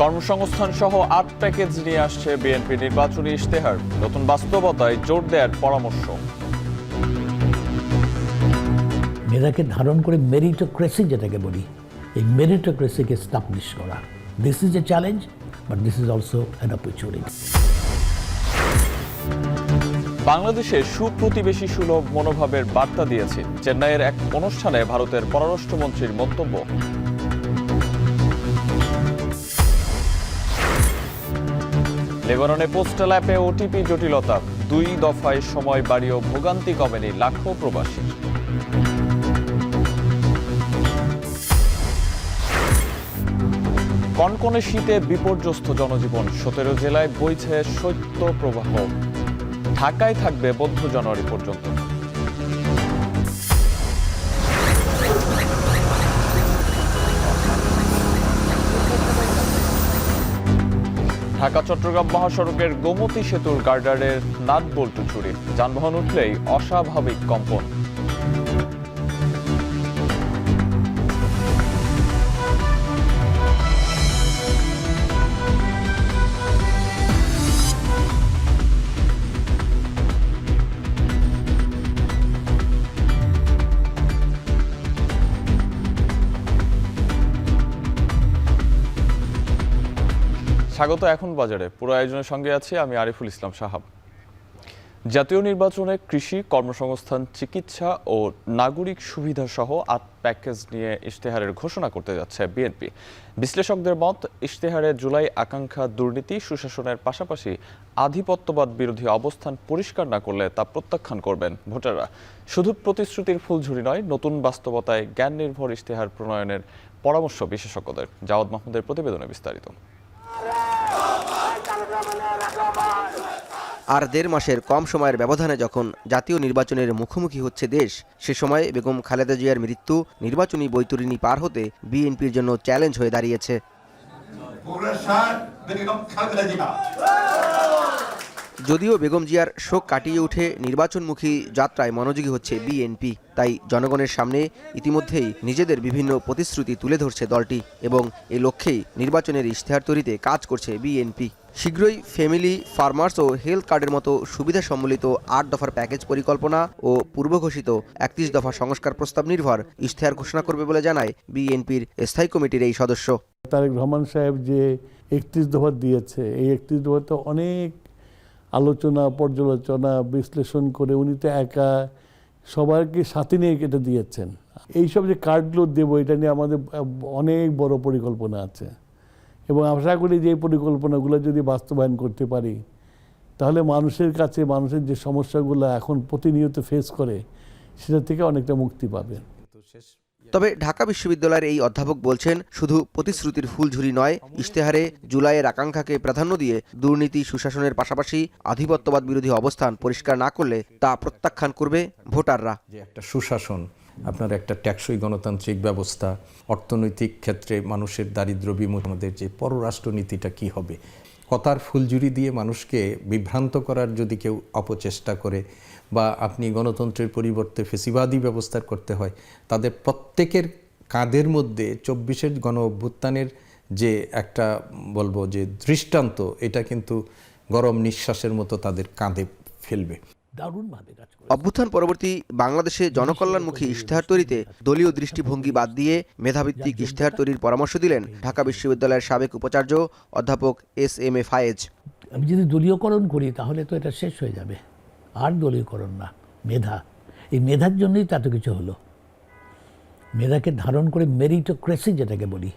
কর্মসংস্থান সহ ৮ প্যাকেজ নিয়ে আসছে বিএনপি নির্বাচনী ইশতেহার। নতুন বাস্তবতায় জোর দেওয়ার পরামর্শ। মেধাকে ধারণ করে মেরিটোক্রেসি যেটাকে বলি, এই মেরিটোক্রেসিকে এস্টাবলিশ করা, this is a challenge, but this is also an opportunity. বাংলাদেশে সুপ্রতিবেশী সুলভ মনোভাবের বার্তা দিয়েছে চেন্নাইয়ের এক অনুষ্ঠানে ভারতের পররাষ্ট্রমন্ত্রীর মন্তব্য। লেবাননে পোস্টাল অ্যাপে ওটিপি জটিলতা, 2 দফায় সময় বাড়িয়েও ভোগান্তি কমেনি লাখো প্রবাসীর। কনকনে শীতে বিপর্যস্ত জনজীবন, 17 জেলায় বইছে শৈত্য প্রবাহ। ঢাকায় থাকবে বৌদ্ধ জানুয়ারি পর্যন্ত। ঢাকা চট্টগ্রাম মহাসড়কের গোমতী সেতুর গার্ডারের নাট বল্টু চুরি, যানবাহন উঠলেই অস্বাভাবিক কম্পন। স্বাগত এখন বাজারে, পুরো আয়োজনের সঙ্গে আছি আমি আরিফুল ইসলাম সাহাব। জাতীয় নির্বাচনে কৃষি, কর্মসংস্থান, চিকিৎসা ও নাগরিক সুবিধা সহ ৮ প্যাকেজ নিয়ে ইশতেহারের ঘোষণা করতে যাচ্ছে বিএনপি। বিশ্লেষকদের মত, ইশতেহারে জুলাই আকাঙ্ক্ষা, দুর্নীতি, সুশাসনের পাশাপাশি আধিপত্যবাদ বিরোধী অবস্থান পরিষ্কার না করলে তা প্রত্যাখ্যান করবেন ভোটাররা। শুধু প্রতিশ্রুতির ফুলঝুরি নয়, নতুন বাস্তবতায় জ্ঞান নির্ভর ইশতেহার প্রণয়নের পরামর্শ বিশেষজ্ঞদের। জাওয়াদ মাহমুদের প্রতিবেদনে বিস্তারিত। আর 1.5 মাসের কম সময়ের ব্যবধানে যখন জাতীয় নির্বাচনের মুখোমুখি হচ্ছে দেশ, সে সময় বেগম খালেদা জিয়ার মৃত্যু নির্বাচনী বৈতরণী পার হতে বিএনপির জন্য চ্যালেঞ্জ হয়ে দাঁড়িয়েছে। যদিও বেগম জিয়ার শোক কাটিয়ে উঠে নির্বাচনমুখী যাত্রায় মনোযোগী হচ্ছে বিএনপি, তাই জনগণের সামনে ইতিমধ্যেই নিজেদের বিভিন্ন প্রতিশ্রুতি তুলে ধরছে দলটি এবং এই লক্ষ্যেই নির্বাচনের ইশতেহার তৈরিতে কাজ করছে বিএনপি। শীঘ্রই ফ্যামিলি, ফার্মার্স ও হেলথ কার্ডের মতো সুবিধা সম্বলিত 8 দফার প্যাকেজ পরিকল্পনা ও পূর্বঘোষিত 31 দফা সংস্কার প্রস্তাব নির্ভর ইশতেহার ঘোষণা করবে বলে জানায় বিএনপির স্থায়ী কমিটির এই সদস্য। তারেক রহমান সাহেব যে 31 দফা দিয়েছে, এই 31 দফাতে অনেক আলোচনা, পর্যালোচনা, বিশ্লেষণ করে উনি তো একা সবাইকে সাথে নিয়ে এটা দিয়েছেন। এইসব যে কার্ডগুলো দেবো, এটা নিয়ে আমাদের অনেক বড় পরিকল্পনা আছে এবং আশা করি যে এই পরিকল্পনাগুলো যদি বাস্তবায়ন করতে পারি, তাহলে মানুষের কাছে মানুষের যে সমস্যাগুলো এখন প্রতিনিয়ত ফেস করে, সেটা থেকে অনেকটা মুক্তি পাবে। তবে ঢাকা বিশ্ববিদ্যালয়ের এই অধ্যাপক বলছেন, শুধু প্রতিশ্রুতির ফুলঝুরি নয়, ইশতেহারে জুলাইয়ের আকাঙ্ক্ষাকে প্রাধান্য দিয়ে দুর্নীতি, সুশাসনের পাশাপাশি আধিপত্যবাদ বিরোধী অবস্থান পরিষ্কার না করলে তা প্রত্যাখ্যান করবে ভোটাররা। যে একটা সুশাসন, আপনার একটা টেকসই গণতান্ত্রিক ব্যবস্থা, অর্থনৈতিক ক্ষেত্রে মানুষের দারিদ্র্য বিমোচনের যে পররাষ্ট্রনীতিটা কি হবে, কথার ফুলঝুরি দিয়ে মানুষকে বিভ্রান্ত করার যদি কেউ অপচেষ্টা করে বা আপনি গণতন্ত্রের পরিবর্তে ফেসিবাদী ব্যবস্থা করতে হয়, তাদের প্রত্যেকের কাঁধের মধ্যে 24-এর গণ অভ্যুত্থানের যে একটা বলবো যে দৃষ্টান্ত, এটা কিন্তু গরম নিঃশ্বাসের মতো তাদের কাঁধে ফেলবে। অভ্যুত্থান পরবর্তী বাংলাদেশে জনকল্যাণমুখী ইশতেহার তৈরিতে দলীয় দৃষ্টিভঙ্গি বাদ দিয়ে মেধাভিত্তিক ইশতেহার তৈরির পরামর্শ দিলেন ঢাকা বিশ্ববিদ্যালয়ের সাবেক উপাচার্য অধ্যাপক SM ফায়েজ। আমি যদি দলীয়করণ করি তাহলে তো এটা শেষ হয়ে যাবে, আর দলীয়করণ না, মেধা। এই মেধার জন্যই তো এত কিছু হলো। মেধাকে ধারণ করে মেরিটোক্রেসি যেটাকে বলি,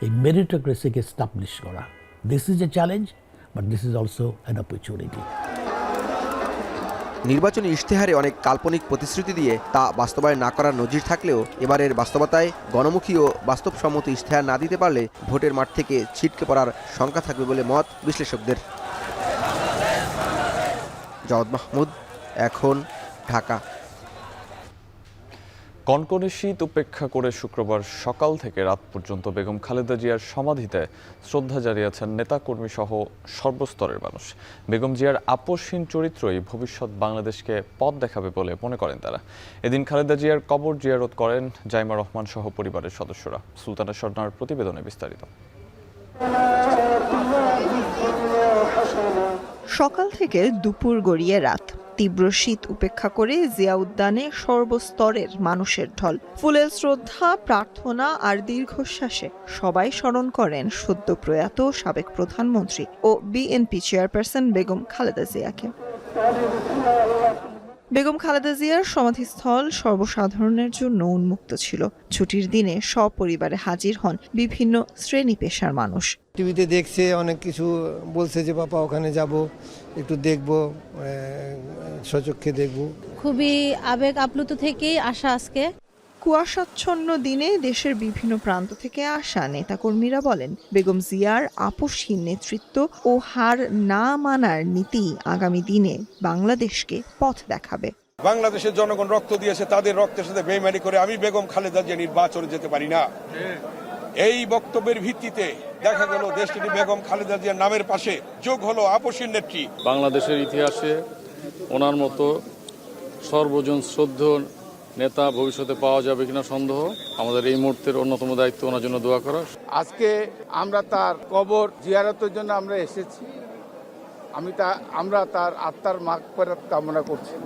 এই মেরিটোক্রেসিকে এস্টাবলিশ করা, this is a challenge, but this is also an opportunity. নির্বাচনী ইশতেহারে অনেক কাল্পনিক প্রতিশ্রুতি দিয়ে তা বাস্তবায়ন না করার নজির থাকলেও এবারের বাস্তবতায় গণমুখী ও বাস্তবসম্মত ইশতেহার না দিতে পারলে ভোটের মাঠ থেকে ছিটকে পড়ার শঙ্কা থাকবে বলে মত বিশ্লেষকদের। জাওয়াদ মাহমুদ, এখন, ঢাকা। কনকনে শীত উপেক্ষা করে শুক্রবার সকাল থেকে রাত পর্যন্ত বেগম খালেদা জিয়ার সমাধিতে শ্রদ্ধা জানিয়েছেন নেতাকর্মী সহ সর্বস্তরের মানুষ। বেগম জিয়ার আপোষহীন চরিত্রই ভবিষ্যৎ বাংলাদেশকে পথ দেখাবে বলে মনে করেন তারা। এদিন খালেদা জিয়ার কবর জিয়ারত করেন জাইমা রহমান সহ পরিবারের সদস্যরা। সুলতানা স্বর্ণার প্রতিবেদনে বিস্তারিত। সকাল থেকে দুপুর গড়িয়ে রাত, তীব্র শীত উপেক্ষা করে জিয়া উদ্যানে সর্বস্তরের মানুষের ঢল। ফুলেল শ্রদ্ধা, প্রার্থনা আর দীর্ঘশ্বাসে সবাই স্মরণ করেন সদ্য প্রয়াত সাবেক প্রধানমন্ত্রী ও বিএনপি চেয়ারপারসন বেগম খালেদা জিয়াকে। বেগম খালেদা জিয়ার সমাধিস্থল সর্বসাধারণের জন্য উন্মুক্ত ছিল। ছুটির দিনে সপরিবারে হাজির হন বিভিন্ন শ্রেণী পেশার মানুষ। টিভিতে দেখছে, অনেক কিছু বলছে যে বাবা ওখানে যাব, একটু দেখব, সচক্ষে দেখব। খুবই আবেগ আপ্লুত থেকেই আসা আজকে। কুয়াশাচ্ছন্ন দিনে দেশের বিভিন্ন প্রান্ত থেকে আসা নেতাকর্মীরা বলেন, বেগম জিয়ার আপোষহীন নেতৃত্ব ও হার না মানার নীতি আগামী দিনে বাংলাদেশকে পথ দেখাবে। বাংলাদেশের জনগণ রক্ত দিয়েছে, তাদের রক্তের সাথে বেইমানি করে আমি বেগম খালেদা জিয়া নির্বাচনে যেতে পারি না। এই বক্তব্যের ভিত্তিতে দেখা গেল দেশটি বেগম খালেদা জিয়ার নামের পাশে যোগ হলো আপোষহীন নেত্রী। বাংলাদেশের ইতিহাসে ওনার মতো সর্বজন শ্রদ্ধেয় নেতা ভবিষ্যতে পাওয়া যাবে কিনা সন্দেহ। আমাদের এই মুহূর্তের অন্যতম দায়িত্ব ওনার জন্য দোয়া করা। আজকে আমরা তার কবর জিয়ারতের জন্য আমরা এসেছি। আমরা তার আত্মার মাগফিরাত কামনা করছি।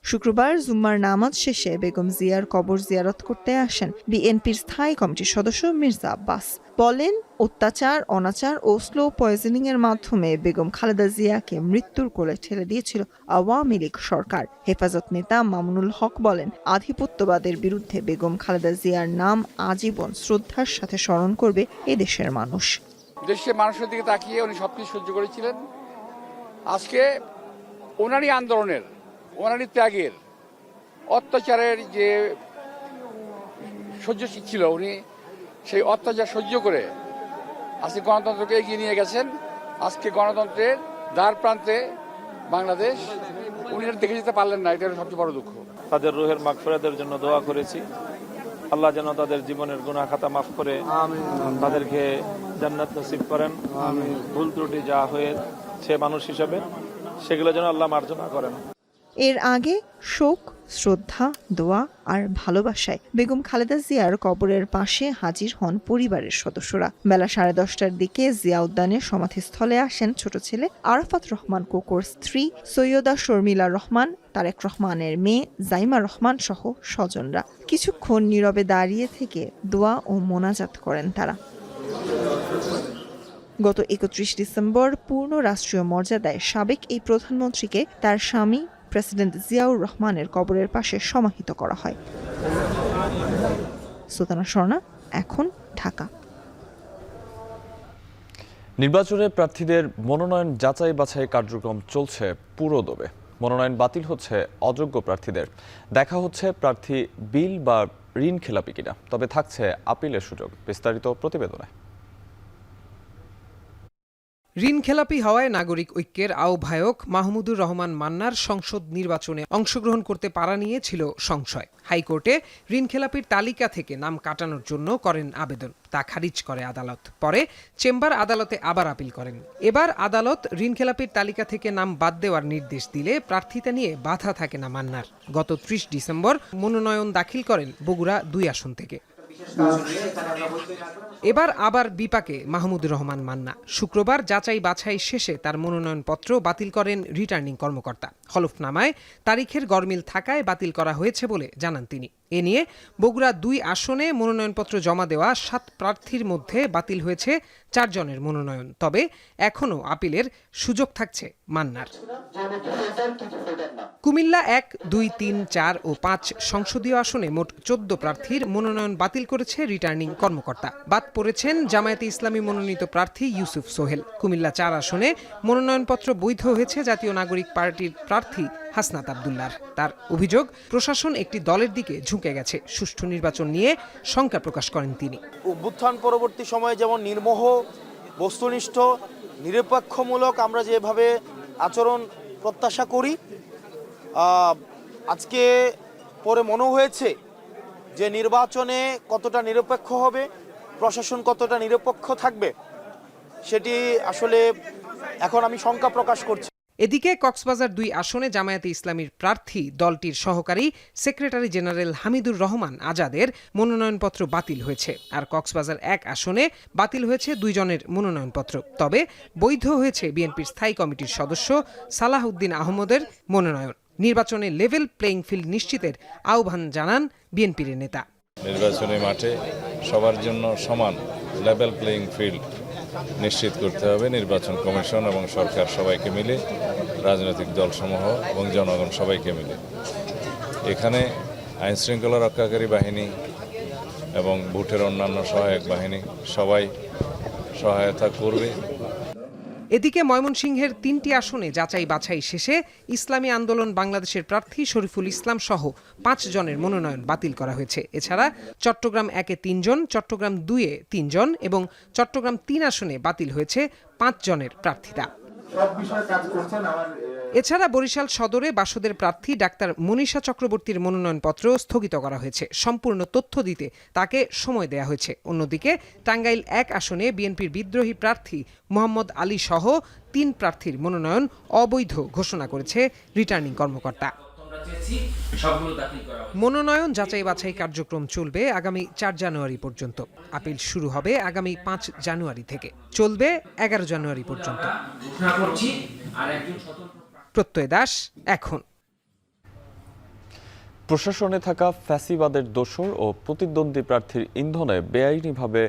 শুক্রবার জুম্মার নামাজ শেষে বেগম জিয়ার কবর জিয়ারত করতে আসেন বিএনপির স্থায়ী কমিটির সদস্য মির্জা আব্বাস। বলেন, অত্যাচার, অনাচার ও স্লো পয়জনিং এর মাধ্যমে বেগম খালেদা জিয়াকে মৃত্যুর কোলে ঠেলে দিয়েছিল আওয়ামী লীগ সরকার। হেফাজত নেতা মামুনুল হক বলেন, আধিপত্যবাদের বিরুদ্ধে বেগম খালেদা জিয়ার নাম আজীবন শ্রদ্ধার সাথে স্মরণ করবে এদেশের মানুষ। দেশের মানুষের দিকে তাকিয়ে উনি সবকিছু সহ্য করেছিলেন। আজকে ওনারই আন্দোলনের, ওনারই ত্যাগের, অত্যাচারের যে সহ্যশীল ছিল, উনি সেই অত্যাচার সহ্য করে আজকে গণতন্ত্রকে এগিয়ে নিয়ে গেছেন। আজকে গণতন্ত্রের দ্বার প্রান্তে বাংলাদেশ, উনি দেখে যেতে পারলেন না, এটা সবচেয়ে বড় দুঃখ। তাদের রুহের মাগফিরাতের জন্য দোয়া করেছি। আল্লাহ যেন তাদের জীবনের গুনাহ খাতা মাফ করে তাদেরকে জান্নাত নসিব করেন। ভুল ত্রুটি যা হয়েছে মানুষ হিসাবে, সেগুলো যেন আল্লাহ মার্জনা করেন। এর আগে শোক, শ্রদ্ধা, দোয়া আর ভালোবাসায় বেগম খালেদা জিয়ার কবরের পাশে হাজির হন পরিবারের সদস্যরা। বেলা 10:30টার দিকে জিয়া উদ্যানের সমাধিস্থলে আসেন ছোট ছেলে আরাফাত রহমান কোকোর স্ত্রী সৈয়দা শর্মিলা রহমান, তারেক রহমানের মেয়ে জাইমা রহমান সহ স্বজনরা। কিছুক্ষণ নীরবে দাঁড়িয়ে থেকে দোয়া ও মোনাজাত করেন তারা। গত 31 ডিসেম্বর পূর্ণ রাষ্ট্রীয় মর্যাদায় সাবেক এই প্রধানমন্ত্রীকে তার স্বামী প্রেসিডেন্ট জিয়াউর রহমানের কবরের পাশে সমাহিত করা হয়। সুলতানা স্বর্ণা, এখন ঢাকা। নির্বাচনে প্রার্থীদের মনোনয়ন যাচাই বাছাই কার্যক্রম চলছে পুরোদমে। মনোনয়ন বাতিল হচ্ছে অযোগ্য প্রার্থীদের। দেখা হচ্ছে প্রার্থী বিল বা ঋণ খেলাপি কিনা, তবে থাকছে আপিলের সুযোগ। বিস্তারিত প্রতিবেদনে। ঋণখেলাপি হওয়ায় নাগরিক ঐক্যের আহ্বায়ক মাহমুদুর রহমান মান্নার সংসদ নির্বাচনে অংশগ্রহণ করতে পারা নিয়ে ছিল সংশয়। হাইকোর্টে ঋণখেলাপির তালিকা থেকে নাম কাটানোর জন্য করেন আবেদন, তা খারিজ করে আদালত। পরে চেম্বার আদালতে আবার আপিল করেন। এবার আদালত ঋণখেলাপির তালিকা থেকে নাম বাদ দেওয়ার নির্দেশ দিলে প্রার্থিতা নিয়ে বাধা থাকে না মান্নার। গত 30 ডিসেম্বর মনোনয়ন দাখিল করেন বগুড়া 2 আসন থেকে। এবার আবার বিপাকে মাহমুদুর রহমান মান্না। শুক্রবার যাচাই বাছাই শেষে তার মনোনয়নপত্র বাতিল করেন রিটার্নিং কর্মকর্তা। হলফনামায় তারিখের গরমিল থাকায় বাতিল করা হয়েছে বলে জানান তিনি। এ নিয়ে বগুড়া 2 আসনে মনোনয়নপত্র জমা দেওয়া 7 প্রার্থীর মধ্যে বাতিল হয়েছে 4 জনের মনোনয়ন। তবে এখনও আপিলের সুযোগ থাকছে মান্নার। কুমিল্লা 1, 2, 3, 4 ও 5 সংসদীয় আসনে মোট 14 প্রার্থীর মনোনয়ন বাতিল করেছে রিটার্নিং কর্মকর্তা। বাদ পড়েছেন জামায়াতে ইসলামী মনোনীত প্রার্থী ইউসুফ সোহেল। কুমিল্লা 4 আসনে মনোনয়নপত্র বৈধ হয়েছে জাতীয় নাগরিক পার্টির প্রার্থী হাসনাত আব্দুল্লাহর। তার অভিযোগ, প্রশাসন একটি দলের দিকে ঝুঁকে গেছে। সুষ্ঠু নির্বাচন নিয়ে শঙ্কা প্রকাশ করেন তিনি। অভ্যুত্থান পরবর্তী সময়ে যেমন নির্মোহ, বস্তুনিষ্ঠ, নিরপেক্ষমূলক আমরা যেভাবে আচরণ প্রত্যাশা করি, আজকে পরে মনে হয়েছে যে নির্বাচনে কতটা নিরপেক্ষ হবে, প্রশাসন কতটা নিরপেক্ষ থাকবে, সেটি আসলে এখন আমি শঙ্কা প্রকাশ করছি। এদিকে কক্সবাজার 2 আসনে জামায়াতে ইসলামীর প্রার্থী দলটির সহকারী সেক্রেটারি জেনারেল হামিদুর রহমান আজাদের মনোনয়নপত্র বাতিল হয়েছে। আর কক্সবাজার 1 আসনে বাতিল হয়েছে 2 জনের মনোনয়নপত্র। তবে বৈধ হয়েছে বিএনপির স্থায়ী কমিটির সদস্য সালাহ উদ্দিন আহমদের মনোনয়ন। নির্বাচনে লেভেল প্লেইং ফিল্ড নিশ্চিতের আহ্বান জানান বিএনপির নেতা। নির্বাচনী মাঠে সবার জন্য সমান লেভেল প্লেইং ফিল্ড নিশ্চিত করতে হবে। নির্বাচন কমিশন এবং সরকার সবাইকে মিলে, রাজনৈতিক দলসমূহ এবং জনগণ সবাইকে মিলে এখানে আইন শৃঙ্খলা রক্ষাকারী বাহিনী এবং ভোটের অন্যান্য সহায়ক বাহিনী সবাই সহায়তা করবে। এদিকে ময়মনসিংহের 3টি আসনে যাচাই বাছাই শেষে ইসলামী আন্দোলন বাংলাদেশের প্রার্থী শরীফুল ইসলাম সহ 5 জনের মনোনয়ন বাতিল করা হয়েছে। এছাড়া চট্টগ্রাম 1-এ 3 জন, চট্টগ্রাম 2-এ 3 জন এবং চট্টগ্রাম 3 আসনে বাতিল হয়েছে 5 জনের প্রার্থিতা। এছাড়া বরিশাল সদরে বাসদের প্রার্থী ডাক্তার মনীষা চক্রবর্তীর মনোনয়নপত্র স্থগিত করা হয়েছে। সম্পূর্ণ তথ্য দিতে তাকে সময় দেয়া হয়েছে। অন্যদিকে টাঙ্গাইল 1 আসনে বিএনপির বিদ্রোহী প্রার্থী মোহাম্মদ আলী সহ 3 প্রার্থীর মনোনয়ন অবৈধ ঘোষণা করেছে রিটার্নিং কর্মকর্তা। মনোনয়ন যাচাই বাছাই কার্যক্রম চলবে আগামী 4 জানুয়ারি পর্যন্ত। আপিল শুরু হবে আগামী 5 জানুয়ারি থেকে, চলবে 11 জানুয়ারি পর্যন্ত। প্রত্যয় দাস, এখন। প্রশাসনে থাকা ফ্যাসিবাদের দোসর ও প্রতিদ্বন্দ্বী প্রার্থীর ইন্ধনে বেআইনিভাবে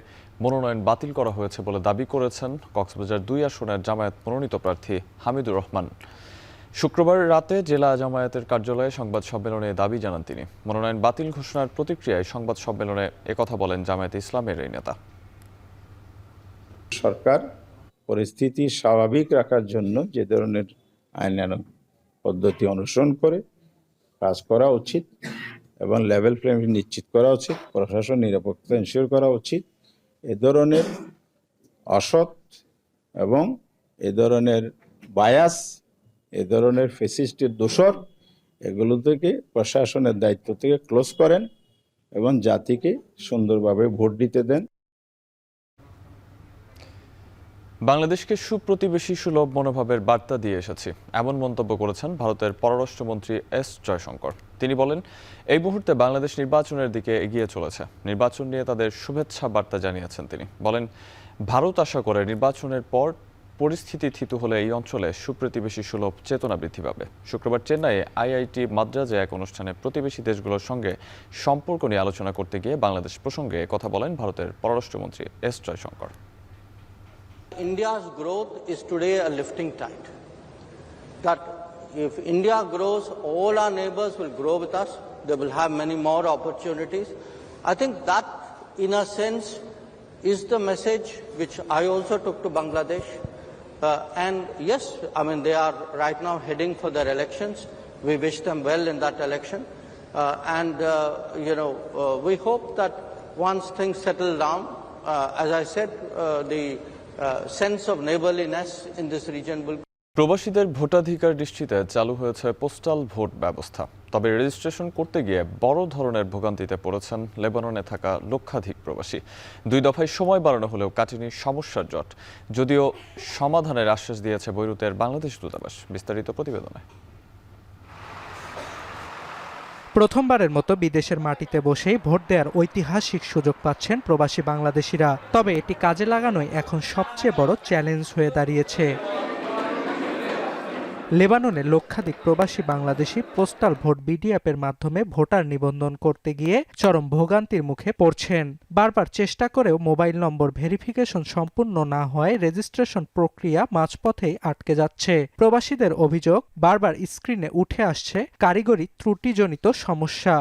মনোনয়ন বাতিল করা হয়েছে বলে দাবি করেছেন কক্সবাজার 2 আসনের জামায়াত মনোনীত প্রার্থী হামিদুর রহমান। শুক্রবার রাতে জেলা জামায়াতের কার্যালয়ে সংবাদ সম্মেলনে দাবি জানান তিনি। মনোনয়ন বাতিল ঘোষণার প্রতিক্রিয়ায় সংবাদ সম্মেলনে একথা বলেন জামায়াতে ইসলামের এই নেতা। সরকার পরিস্থিতি স্বাভাবিক রাখার জন্য যে ধরনের আইনানুগ পদ্ধতি অনুসরণ করে কাজ করা উচিত এবং লেভেল প্লেইং ফিল্ড নিশ্চিত করা উচিত, প্রশাসন নিরাপত্তা এনশিওর করা উচিত। এ ধরনের অসৎ এবং এ ধরনের বায়াস, এ ধরনের ফ্যাসিস্টের দোসর, এগুলো থেকে প্রশাসনের দায়িত্ব থেকে ক্লোজ করেন এবং জাতিকে সুন্দরভাবে ভোট দিতে দেন। বাংলাদেশকে সুপ্রতিবেশী সুলভ মনোভাবের বার্তা দিয়ে এসেছি, এমন মন্তব্য করেছেন ভারতের পররাষ্ট্রমন্ত্রী এস জয়শঙ্কর। তিনি বলেন, এই মুহূর্তে বাংলাদেশ নির্বাচনের দিকে এগিয়ে চলেছে। নির্বাচন নিয়ে তাদের শুভেচ্ছা বার্তা জানিয়েছেন তিনি। বলেন, ভারত আশা করে নির্বাচনের পর পরিস্থিতি থিতু হলে এই অঞ্চলে সুপ্রতিবেশী সুলভ চেতনা বৃদ্ধি পাবে। শুক্রবার চেন্নাইয়ে আইআইটি মাদ্রাজে এক অনুষ্ঠানে প্রতিবেশী দেশগুলোর সঙ্গে সম্পর্ক নিয়ে আলোচনা করতে গিয়ে বাংলাদেশ প্রসঙ্গে কথা বলেন ভারতের পররাষ্ট্রমন্ত্রী S Jaishankar. India's growth is today a lifting tide. That if India grows, all our neighbors will grow with us. They will have many more opportunities. I think that, in a sense, is the message which I also took to Bangladesh. And yes, I mean, they are right now heading for their elections. We wish them well in that election. We hope that once things settle down, as I said, the sense of neighborliness in this region will. প্রবাসীদের ভোটাধিকার নিশ্চিতে চালু হয়েছে postal vote ব্যবস্থা। তবে registration করতে গিয়ে বড় ধরনের ভোগান্তিতে পড়েছেন লেবাননে থাকা লক্ষাধিক প্রবাসী। 2 দফায় সময় বাড়ানো হলেও কাটেনি সমস্যার জট, যদিও সমাধানের আশ্বাস দিয়েছে বৈরুতের বাংলাদেশ দূতাবাস। বিস্তারিত প্রতিবেদনে। প্রথমবারের মতো বিদেশের মাটিতে বসেই ভোট দেওয়ার ঐতিহাসিক সুযোগ পাচ্ছেন প্রবাসী বাংলাদেশিরা। তবে এটি কাজে লাগানোই এখন সবচেয়ে বড় চ্যালেঞ্জ হয়ে দাঁড়িয়েছে। লেবাননে লক্ষাধিক প্রবাসী বাংলাদেশি পোস্টাল ভোট বিডি অ্যাপের মাধ্যমে ভোটার নিবন্ধন করতে গিয়ে চরম ভোগান্তির মুখে পড়ছেন। বারবার চেষ্টা করেও মোবাইল নম্বর ভেরিফিকেশন সম্পূর্ণ না হওয়ায় রেজিস্ট্রেশন প্রক্রিয়া মাঝপথেই আটকে যাচ্ছে। প্রবাসীদের অভিযোগ, বারবার স্ক্রিনে উঠে আসছে কারিগরি ত্রুটিজনিত সমস্যা।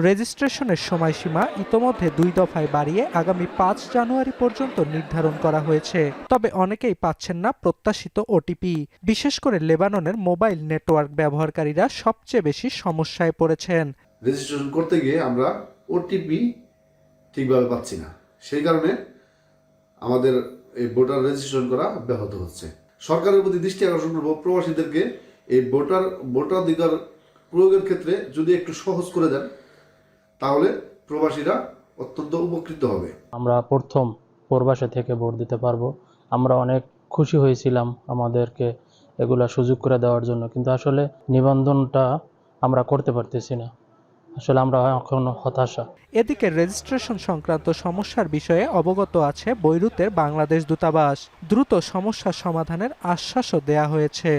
রেজিস্ট্রেশনের সময়সীমা ইতোমধ্যে 2 দফায় বাড়িয়ে আগামী 5 জানুয়ারি পর্যন্ত নির্ধারণ করা হয়েছে। তবে অনেকেই পাচ্ছেন না প্রত্যাশিত ওটিপি। বিশেষ করে লেবাননের মোবাইল নেটওয়ার্ক ব্যবহারকারীরা সবচেয়ে বেশি সমস্যায় পড়েছেন। রেজিস্ট্রেশন করতে গিয়ে আমরা ওটিপি ঠিকভাবে পাচ্ছি না, সেই কারণে আমাদের এই ভোটার রেজিস্ট্রেশন করা ব্যাহত হচ্ছে। সরকারের প্রতি দৃষ্টি আকর্ষণ করব, প্রবাসীদেরকে এই ভোটাধিকার প্রয়োগের ক্ষেত্রে যদি একটু সহজ করে দেন তাহলে প্রবাসীরা অত্যন্ত উপকৃত হবে। আমরা প্রথম প্রবাসে থেকে ভোট দিতে পারবো। আমরা অনেক খুশি হয়েছিলাম আমাদেরকে এগুলা সুযোগ করে দেওয়ার জন্য, কিন্তু আসলে নিবন্ধনটা আমরা করতে পারতেছি না। আসলে আমরা এখন হতাশা। এদিকে রেজিস্ট্রেশন সংক্রান্ত সমস্যার বিষয়ে অবগত আছে বৈরুতের বাংলাদেশ দূতাবাস। দ্রুত সমস্যার সমাধানের আশ্বাসও দেয়া হয়েছে।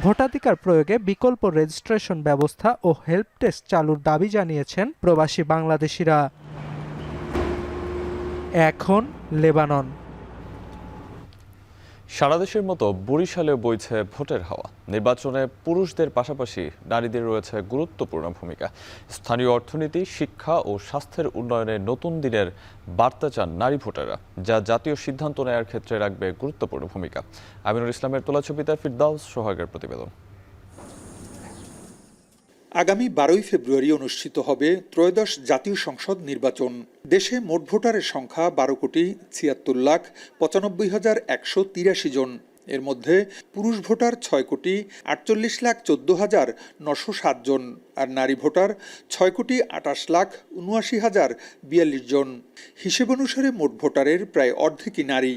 ভোটাধিকার প্রয়োগে বিকল্প রেজিস্ট্রেশন ব্যবস্থা ও হেল্প ডেস্ক চালুর দাবি জানিয়েছেন প্রবাসী বাংলাদেশিরা। এখন লেবানন। সারা দেশের মতো বরিশালেও বইছে ভোটের হাওয়া। নির্বাচনে পুরুষদের পাশাপাশি নারীদের রয়েছে গুরুত্বপূর্ণ ভূমিকা। স্থানীয় অর্থনীতি, শিক্ষা ও স্বাস্থ্যের উন্নয়নে নতুন দিনের বার্তা চান নারী ভোটাররা, যা জাতীয় সিদ্ধান্ত নেয়ার ক্ষেত্রে রাখবে গুরুত্বপূর্ণ ভূমিকা। আমিনুল ইসলামের তোলা ছবিতে ফিরদাউস সোহাগের প্রতিবেদন। আগামী 12 ফেব্রুয়ারি অনুষ্ঠিত হবে ত্রয়োদশ জাতীয় সংসদ নির্বাচন। দেশে মোট ভোটারের সংখ্যা 12,76,95,183 জন। এর মধ্যে পুরুষ ভোটার 6,48,14,907 জন আর নারী ভোটার 6,28,79,042 জন। হিসেব অনুসারে মোট ভোটারের প্রায় অর্ধেকই নারী।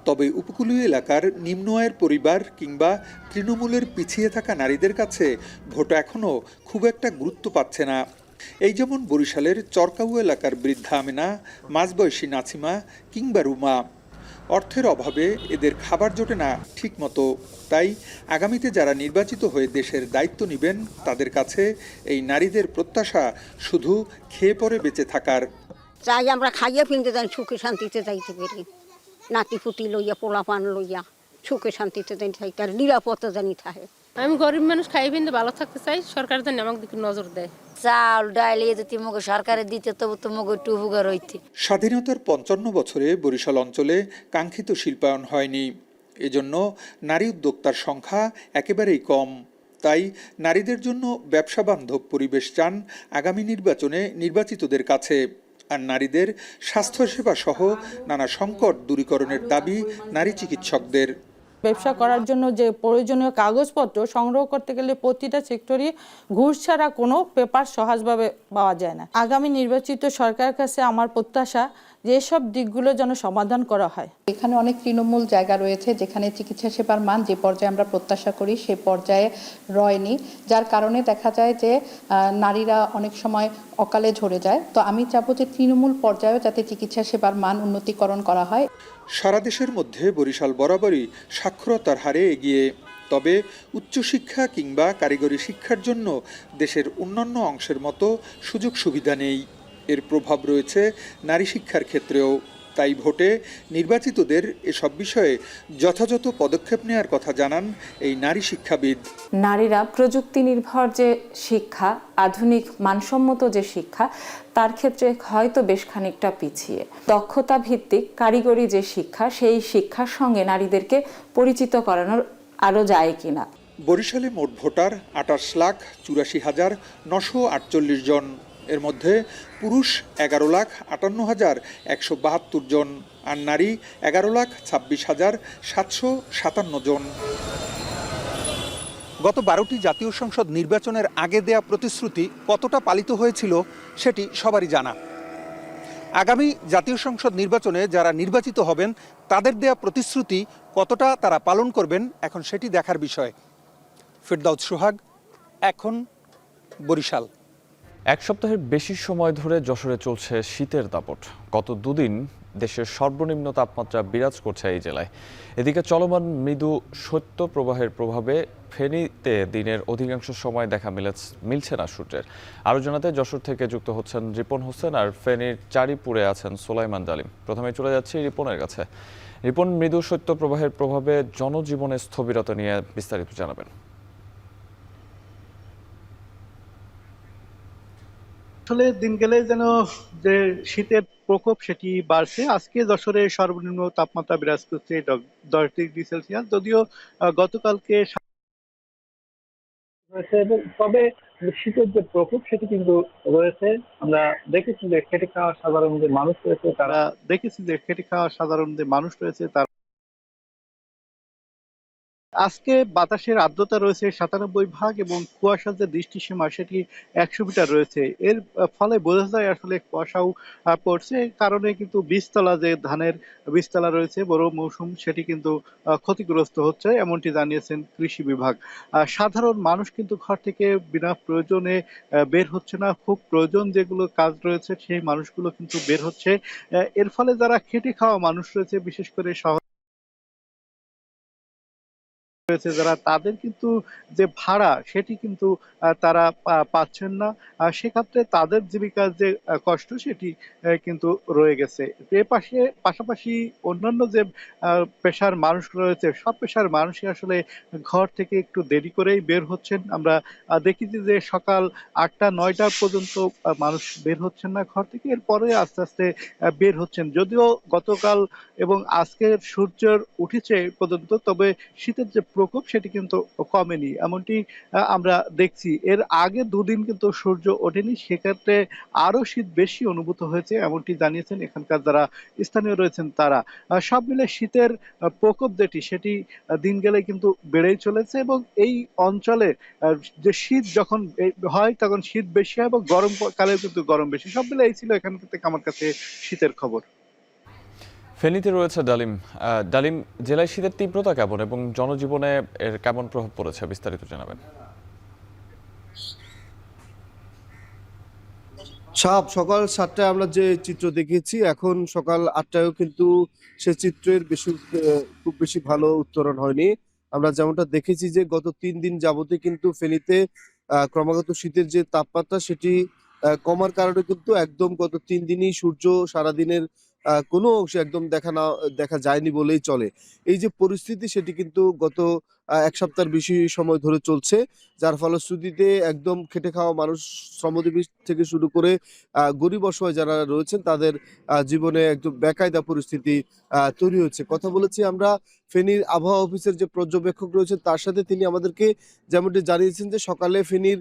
তবে উপকূলীয় এলাকার নিম্ন আয়ের পরিবার কিংবা তৃণমূলের পিছিয়ে থাকা নারীদের কাছে ভোট এখনও খুব একটা গুরুত্ব পাচ্ছে না। এই যেমন বরিশালের চরকাউ এলাকার বৃদ্ধা আমেনা, মাঝবয়সী নাছিমা কিংবা রুমা। অর্থের অভাবে এদের খাবার জোটে না ঠিক মতো। তাই আগামীতে যারা নির্বাচিত হয়ে দেশের দায়িত্ব নেবেন তাদের কাছে এই নারীদের প্রত্যাশা শুধু খেয়ে পরে বেঁচে থাকার। চাই আমরা খাইয়ে ফিনতে যাই, সুখে শান্তিতে যাইতে পারি, নাতি ফুটি লইয়া পোলা পান লইয়া সুখে শান্তিতে জানি থাকি, তার নিরাপত্তা জানি থাকে। আমি গরিব মানুষ খাই ফিনতে ভালো থাকতে চাই, সরকার যেন আমাকে দিকে নজর দেয়। চাল ডাল যদি মগে সরকারে দিতে তবু তো মগে একটু উপকার হইতে। স্বাধীনতার 55 বছরে বরিশাল অঞ্চলে কাঙ্ক্ষিত শিল্পায়ন হয়নি। এজন্য নারী উদ্যোক্তার সংখ্যা একেবারেই কম। তাই নারীদের জন্য ব্যবসা বান্ধব পরিবেশ চান আগামী নির্বাচনে নির্বাচিতদের কাছে। আর নারীদের স্বাস্থ্যসেবা সহ নানা সংকট দূরীকরণের দাবি নারী চিকিৎসকদের। ব্যবসা করার জন্য যে প্রয়োজনীয় কাগজপত্র সংগ্রহ করতে গেলে প্রতিটা সেক্টরই ঘুষ ছাড়া কোনো পেপার সহজভাবে পাওয়া যায় না। আগামী নির্বাচিত সরকারের কাছে আমার প্রত্যাশা যে সব দিকগুলো যেন সমাধান করা হয়। এখানে অনেক তৃণমূল জায়গা রয়েছে যেখানে চিকিৎসা সেবার মান যে পর্যায়ে আমরা প্রত্যাশা করি সেই পর্যায়ে রয়নি, যার কারণে দেখা যায় যে নারীরা অনেক সময় অকালে ঝরে যায়। তো আমি চাবো যে তৃণমূল পর্যায়েও যাতে চিকিৎসা সেবার মান উন্নতিকরণ করা হয়। সারা দেশের মধ্যে বরিশাল বরাবরই সাক্ষরতার হারে এগিয়ে। তবে উচ্চশিক্ষা কিংবা কারিগরি শিক্ষার জন্য দেশের অন্যান্য অংশের মতো সুযোগ সুবিধা নেই। এর প্রভাব রয়েছে নারী শিক্ষার ক্ষেত্রেও। তাই ভোটে নির্বাচিতদের এসব বিষয়ে যথাযথ পদক্ষেপ নেওয়ার কথা জানান এই নারী শিক্ষাবিদ। নারীরা প্রযুক্তি নির্ভর যে শিক্ষা, আধুনিক মানসম্মত যে শিক্ষা, তার ক্ষেত্রে হয়তো বেশ খানিকটা পিছিয়ে। দক্ষতা ভিত্তিক কারিগরি যে শিক্ষা, সেই শিক্ষার সঙ্গে নারীদেরকে পরিচিত করানোর আরও যায় কিনা। বরিশালে মোট ভোটার 28,88,948 জন। এর মধ্যে পুরুষ 11,58,172 জন আর নারী 11,26,757 জন। গত 12টি জাতীয় সংসদ নির্বাচনের আগে দেয়া প্রতিশ্রুতি কতটা পালিত হয়েছিল সেটি সবারই জানা। আগামী জাতীয় সংসদ নির্বাচনে যারা নির্বাচিত হবেন তাদের দেয়া প্রতিশ্রুতি কতটা তারা পালন করবেন এখন সেটি দেখার বিষয়। ফিরদাউস সোহাগ, এখন বরিশাল। এক সপ্তাহের বেশি সময় ধরে যশোরে চলছে শীতের দাপট। গত দুদিন দেশের সর্বনিম্ন তাপমাত্রা বিরাজ করছে এই জেলায়। এদিকে চলমান মৃদু শৈত্যপ্রবাহের প্রভাবে ফেনীতে দিনের অধিকাংশ সময় দেখা মিলছে না সূর্যের। আরও জানাতে যশোর থেকে যুক্ত হচ্ছেন রিপন হোসেন, আর ফেনীর চারিপুরে আছেন সোলাইমান ডালিম। প্রথমে চলে যাচ্ছি রিপনের কাছে। রিপন, মৃদু শৈত্যপ্রবাহের প্রভাবে জনজীবনে স্থবিরতা নিয়ে বিস্তারিত জানাবেন। আসলে দিন গেলে যেন যে শীতের প্রকোপ সেটি বাড়ছে। আজকে যশোরে সর্বনিম্ন তাপমাত্রা বিরাজ করছে 10 ডিগ্রি সেলসিয়াস, যদিও গতকালকে তবে শীতের যে প্রকোপ সেটি কিন্তু রয়েছে। আমরা দেখেছি যে খেটে খাওয়া সাধারণ যে মানুষ রয়েছে তারা আজকে বাতাসের আর্দ্রতা রয়েছে ৯৭% এবং কুয়াশার যে দৃষ্টিসীমা সেটি ১০০ মিটার রয়েছে। এর ফলে বোঝা যায় আসলে কুয়াশাও পড়ছে। এই কারণে কিন্তু বীজতলা যে ধানের বীজতলা রয়েছে বড় মৌসুম সেটি কিন্তু ক্ষতিগ্রস্ত হচ্ছে, এমনটি জানিয়েছেন কৃষি বিভাগ। সাধারণ মানুষ কিন্তু ঘর থেকে বিনা প্রয়োজনে বের হচ্ছে না। খুব প্রয়োজন যেগুলো কাজ রয়েছে সেই মানুষগুলো কিন্তু বের হচ্ছে। এর ফলে যারা খেটে খাওয়া মানুষ রয়েছে, বিশেষ করে শহর রয়েছে যারা, তাদের কিন্তু যে ভাড়া সেটি কিন্তু তারা পাচ্ছেন না। সেক্ষেত্রে তাদের জীবিকার যে কষ্ট সেটি কিন্তু রয়ে গেছে। এর পাশাপাশি অন্যান্য যে পেশার মানুষ রয়েছে, সব পেশার মানুষই আসলে ঘর থেকে একটু দেরি করেই বের হচ্ছেন। আমরা দেখেছি যে সকাল ৮টা-৯টা পর্যন্ত মানুষ বের হচ্ছেন না ঘর থেকে, এরপরে আস্তে আস্তে বের হচ্ছেন। যদিও গতকাল এবং আজকের সূর্যের উঠেছে পর্যন্ত, তবে শীতের যে প্রকোপ সেটি কিন্তু কমেনি, এমনটি আমরা দেখছি। এর আগে দুদিন কিন্তু সূর্য ওঠেনি, সেক্ষেত্রে আরো শীত বেশি অনুভূত হয়েছে, এমনটি জানিয়েছেন এখানকার যারা স্থানীয় রয়েছেন তারা। সব মিলে শীতের প্রকোপ যেটি সেটি দিন গেলে কিন্তু বেড়েই চলেছে এবং এই অঞ্চলে যে শীত যখন হয় তখন শীত বেশি হয় এবং গরম কালেও কিন্তু গরম বেশি। সব মিলে এই ছিল এখান থেকে আমার কাছে শীতের খবর। ফেনীতে রয়েছে ডালিম। ডালিম, জেলায় শীতের তীব্রতা কেমন এবং জনজীবনে এর কেমন প্রভাব পড়েছে, বিস্তারিত জানাবেন। সকাল ৭টায় আমরা যে চিত্র দেখেছি, এখন সকাল ৮টায়ও কিন্তু সে চিত্রের খুব বেশি ভালো উত্তরণ হয়নি। আমরা যেমনটা দেখেছি যে গত ৩ দিন যাবতে কিন্তু ফেনীতে ক্রমাগত শীতের যে তাপমাত্রা সেটি কমার কারণে কিন্তু একদম গত ৩ দিনই সূর্য সারাদিনের কোনো অংশে একদম দেখা যায়নি বলেই চলে। এই যে পরিস্থিতি সেটি কিন্তু গত ১ সপ্তাহের বেশি সময় ধরে চলছে। যার ফলশ্রুতিতে একদম খেটে খাওয়া মানুষ, শ্রমজীবী থেকে শুরু করে গরিব অসহায় যারা রয়েছেন তাদের জীবনে একদম বেকায়দা পরিস্থিতি তৈরি হয়েছে। কথা বলেছি আমরা ফেনীর আবহাওয়া অফিসের যে পর্যবেক্ষক রয়েছেন তার সাথে। তিনি আমাদেরকে যেমনটি জানিয়েছেন যে সকালে ফেনীর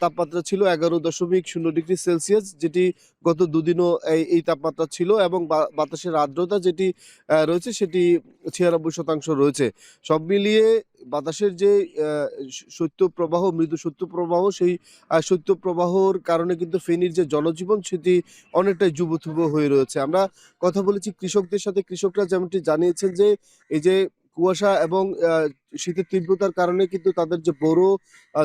তাপমাত্রা ছিল ১১.০ ডিগ্রি সেলসিয়াস, যেটি গত দুদিনও এই তাপমাত্রা ছিল, এবং বাতাসের আর্দ্রতা যেটি রয়েছে সেটি ৯৬% রয়েছে। সব মিলিয়ে বাতাসের যে শৈত্যপ্রবাহ, মৃদু শৈত্যপ্রবাহ, সেই শৈত্যপ্রবাহর কারণে কিন্তু ফেনীর যে জনজীবন সেটি অনেকটাই যুবথুব হয়ে রয়েছে। আমরা কথা বলেছি কৃষকদের সাথে। কৃষকরা যেমনটি জানিয়েছেন যে এই যে কুয়াশা এবং শীতের তীব্রতার কারণে কিন্তু তাদের যে বড়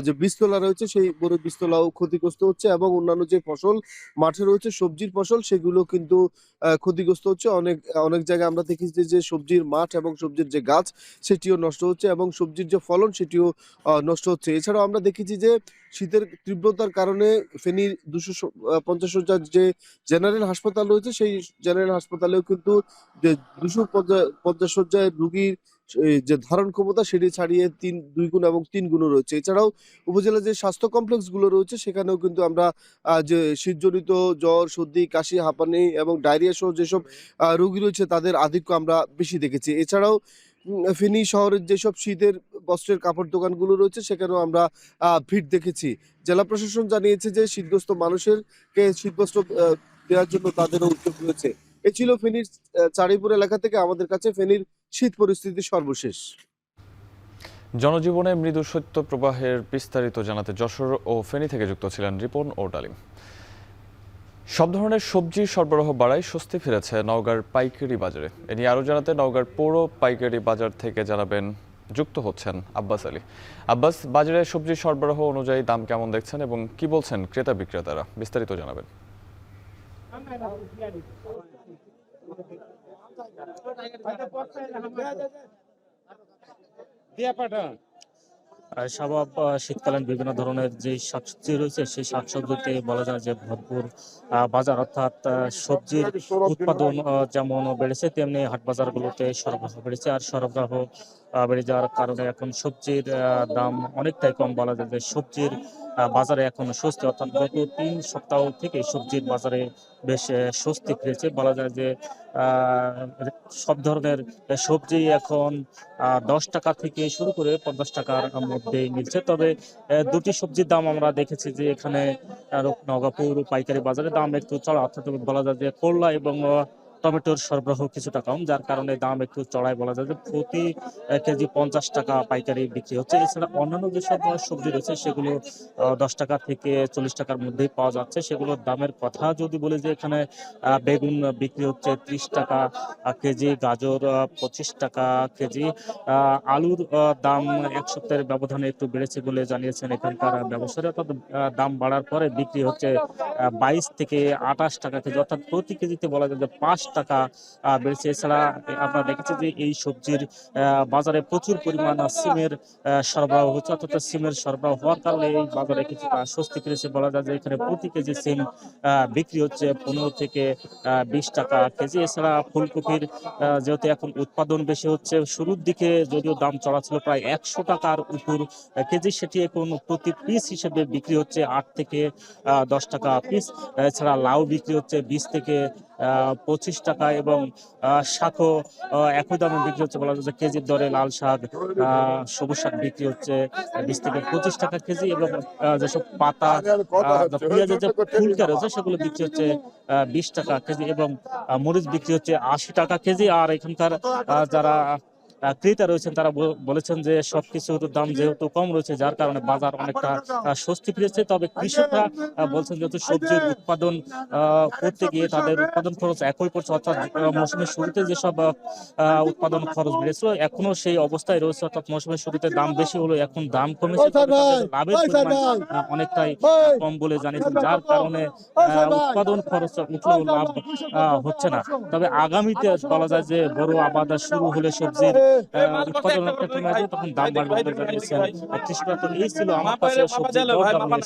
যে বীজতলা রয়েছে সেই বড় বীজতলাও ক্ষতিগ্রস্ত হচ্ছে, এবং অন্যান্য যে ফসল মাঠে রয়েছে, সবজির ফসল, সেগুলো কিন্তু ক্ষতিগ্রস্ত হচ্ছে। অনেক জায়গায় আমরা দেখেছি যে সবজির মাঠ এবং সবজির যে গাছ সেটিও নষ্ট হচ্ছে, এবং সবজির যে ফলন সেটিও নষ্ট হচ্ছে। এছাড়াও আমরা দেখেছি যে শীতের তীব্রতার কারণে ফেনীর ২৫০ শয্যার যে জেনারেল হাসপাতাল রয়েছে সেই জেনারেল হাসপাতালেও কিন্তু যে ২৫০ শয্যার রোগীর যে ধারণ ক্ষমতা সেটি ছাড়িয়ে ২ গুণ এবং ৩ গুণও রয়েছে। এছাড়াও উপজেলা যে স্বাস্থ্য কমপ্লেক্স গুলো রয়েছে সেখানেও কিন্তু আমরা যে শীতজনিত জ্বর, সর্দি, কাশি, হাঁপানি এবং ডায়রিয়া সহ যেসব রোগী রয়েছে তাদের আধিক্য আমরা বেশি দেখেছি। এছাড়াও ফেনী শহরের যেসব শীতের বস্ত্রের কাপড় দোকানগুলো রয়েছে সেখানেও আমরা ভিড় দেখেছি। জেলা প্রশাসন জানিয়েছে যে শীতগ্রস্ত মানুষেরকে শীতবস্ত্র দেওয়ার জন্য তাদেরও উদ্যোগ রয়েছে। এ ছিল ফেনীর চাড়িপুর এলাকা থেকে আমাদের কাছে ফেনীর শীত পরিস্থিতি সর্বশেষ। জনজীবনে মৃদু শৈত্য প্রবাহের বিস্তারিত জানাতে যশোর ও ফেনী থেকে যুক্ত ছিলেন রিপন ও ডালিম। সব ধরনের সবজির সরবরাহ বাড়ায় স্বস্তি ফিরেছে নওগাঁর পাইকারি বাজারে। এ নিয়ে আরও জানাতে নওগাঁর পৌর পাইকারি বাজার থেকে জানাবেন যুক্ত হচ্ছেন আব্বাস আলী। আব্বাস, বাজারে সবজির সরবরাহ অনুযায়ী দাম কেমন দেখছেন এবং কি বলছেন ক্রেতা বিক্রেতারা, বিস্তারিত জানাবেন। স্বভাব শীতকালীন বিভিন্ন ধরনের যে শাকসবজি রয়েছে সেই শাকসবজিতে বলা যায় যে ভরপুর বাজার, অর্থাৎ সবজির উৎপাদন যেমন বেড়েছে তেমনি হাট বাজারগুলোতে সরবরাহ বেড়েছে। আর সরবরাহ বেড়ে যাওয়ার কারণে এখন সবজির দাম অনেকটাই কম। বলা যায় যে সবজির বাজারে এখন স্বস্তি, অর্থাৎ গত ৩ সপ্তাহ থেকে সবজির বাজারে বেশ স্বস্তি ফিরেছে। বলা যায় যে সব ধরনের সবজি এখন ১০ টাকা থেকে শুরু করে ৫০ টাকার মধ্যে মিলছে। তবে দুটি সবজির দাম আমরা দেখেছি যে এখানে নওগাঁ পৌর পাইকারি বাজারে দাম একটু চড়া, অর্থাৎ বলা যায় যে করলা এবং টমেটোর সরবরাহ কিছুটা কম, যার কারণে দাম একটু চড়াই বলা যায় যে প্রতি কেজি 50 টাকা পাইকারি বিক্রি হচ্ছে। এছাড়া অন্যান্য যেসব সবজি রয়েছে সেগুলো 10 টাকা থেকে 40 টাকার মধ্যেই পাওয়া যাচ্ছে। সেগুলোর দামের কথা যদি বলি যে এখানে বেগুন বিক্রি হচ্ছে 30 টাকা কেজি, গাজর 25 টাকা কেজি, আলুর দাম এক সপ্তাহের ব্যবধানে একটু বেড়েছে বলে জানিয়েছেন এখানকার ব্যবসায়ীরা। অর্থাৎ দাম বাড়ার পরে বিক্রি হচ্ছে 22 থেকে 28 টাকা কেজি, অর্থাৎ প্রতি কেজিতে বলা যায় যে 5 টাকা বেড়েছে। এছাড়া আপনারা দেখেছেন যে এই সবজির বাজারে প্রচুর পরিমাণ সিমের সরবরাহ হচ্ছে, অর্থাৎ সিমের সরবরাহ হওয়ার কারণে এই বাজারে কিছুটা স্বস্তি ফিরেছে বলা যায় যে এখানে প্রতি কেজি সিম বিক্রি হচ্ছে 15 থেকে 20 টাকা কেজি। এছাড়া ফুলকপির যেহেতু এখন উৎপাদন বেশি হচ্ছে, শুরুর দিকে যদিও দাম চড়া ছিল প্রায় 100 টাকার উপর কেজি, সেটি এখন প্রতি পিস হিসেবে বিক্রি হচ্ছে 8 থেকে 10 টাকা পিস। এছাড়া লাউ বিক্রি হচ্ছে 20 থেকে 25 টাকা এবং শাকও একই দামে বিক্রি হচ্ছে বলা যায় যে কেজির দরে। লাল শাক, সবুজ শাক বিক্রি হচ্ছে 20 থেকে 25 টাকা কেজি এবং যেসব পাতা পেঁয়াজের যে ফুলকা রয়েছে সেগুলো বিক্রি হচ্ছে 20 টাকা কেজি এবং মরিচ বিক্রি হচ্ছে 80 টাকা কেজি। আর এখানকার যারা ক্রেতা রয়েছেন তারা বলেছেন যে সবকিছুর দাম যেহেতু কম রয়েছে যার কারণে বাজার অনেকটা স্বস্তি ফিরেছে। তবে কৃষকরা বলছেন যেহেতু সবজির উৎপাদন করতে গিয়ে তাদের উৎপাদন খরচ একই পড়ছে, অর্থাৎ মৌসুমের শুরুতে যেসব উৎপাদন খরচ বেড়েছিল এখনো সেই অবস্থায় রয়েছে, অর্থাৎ মৌসুমের শুরুতে দাম বেশি হলো এখন দাম কমেছে, লাভের পরিমাণ অনেকটাই কম বলে জানিয়েছেন, যার কারণে উৎপাদন খরচ উঠলেও লাভ হচ্ছে না। তবে আগামীতে বলা যায় যে বড় আবাদ শুরু হলে সবজির উৎপাদন কমে আসবে, তখন দাম বাড়বে বলে জানিয়েছেন কৃষকরা। তো এই ছিল আমার কাছে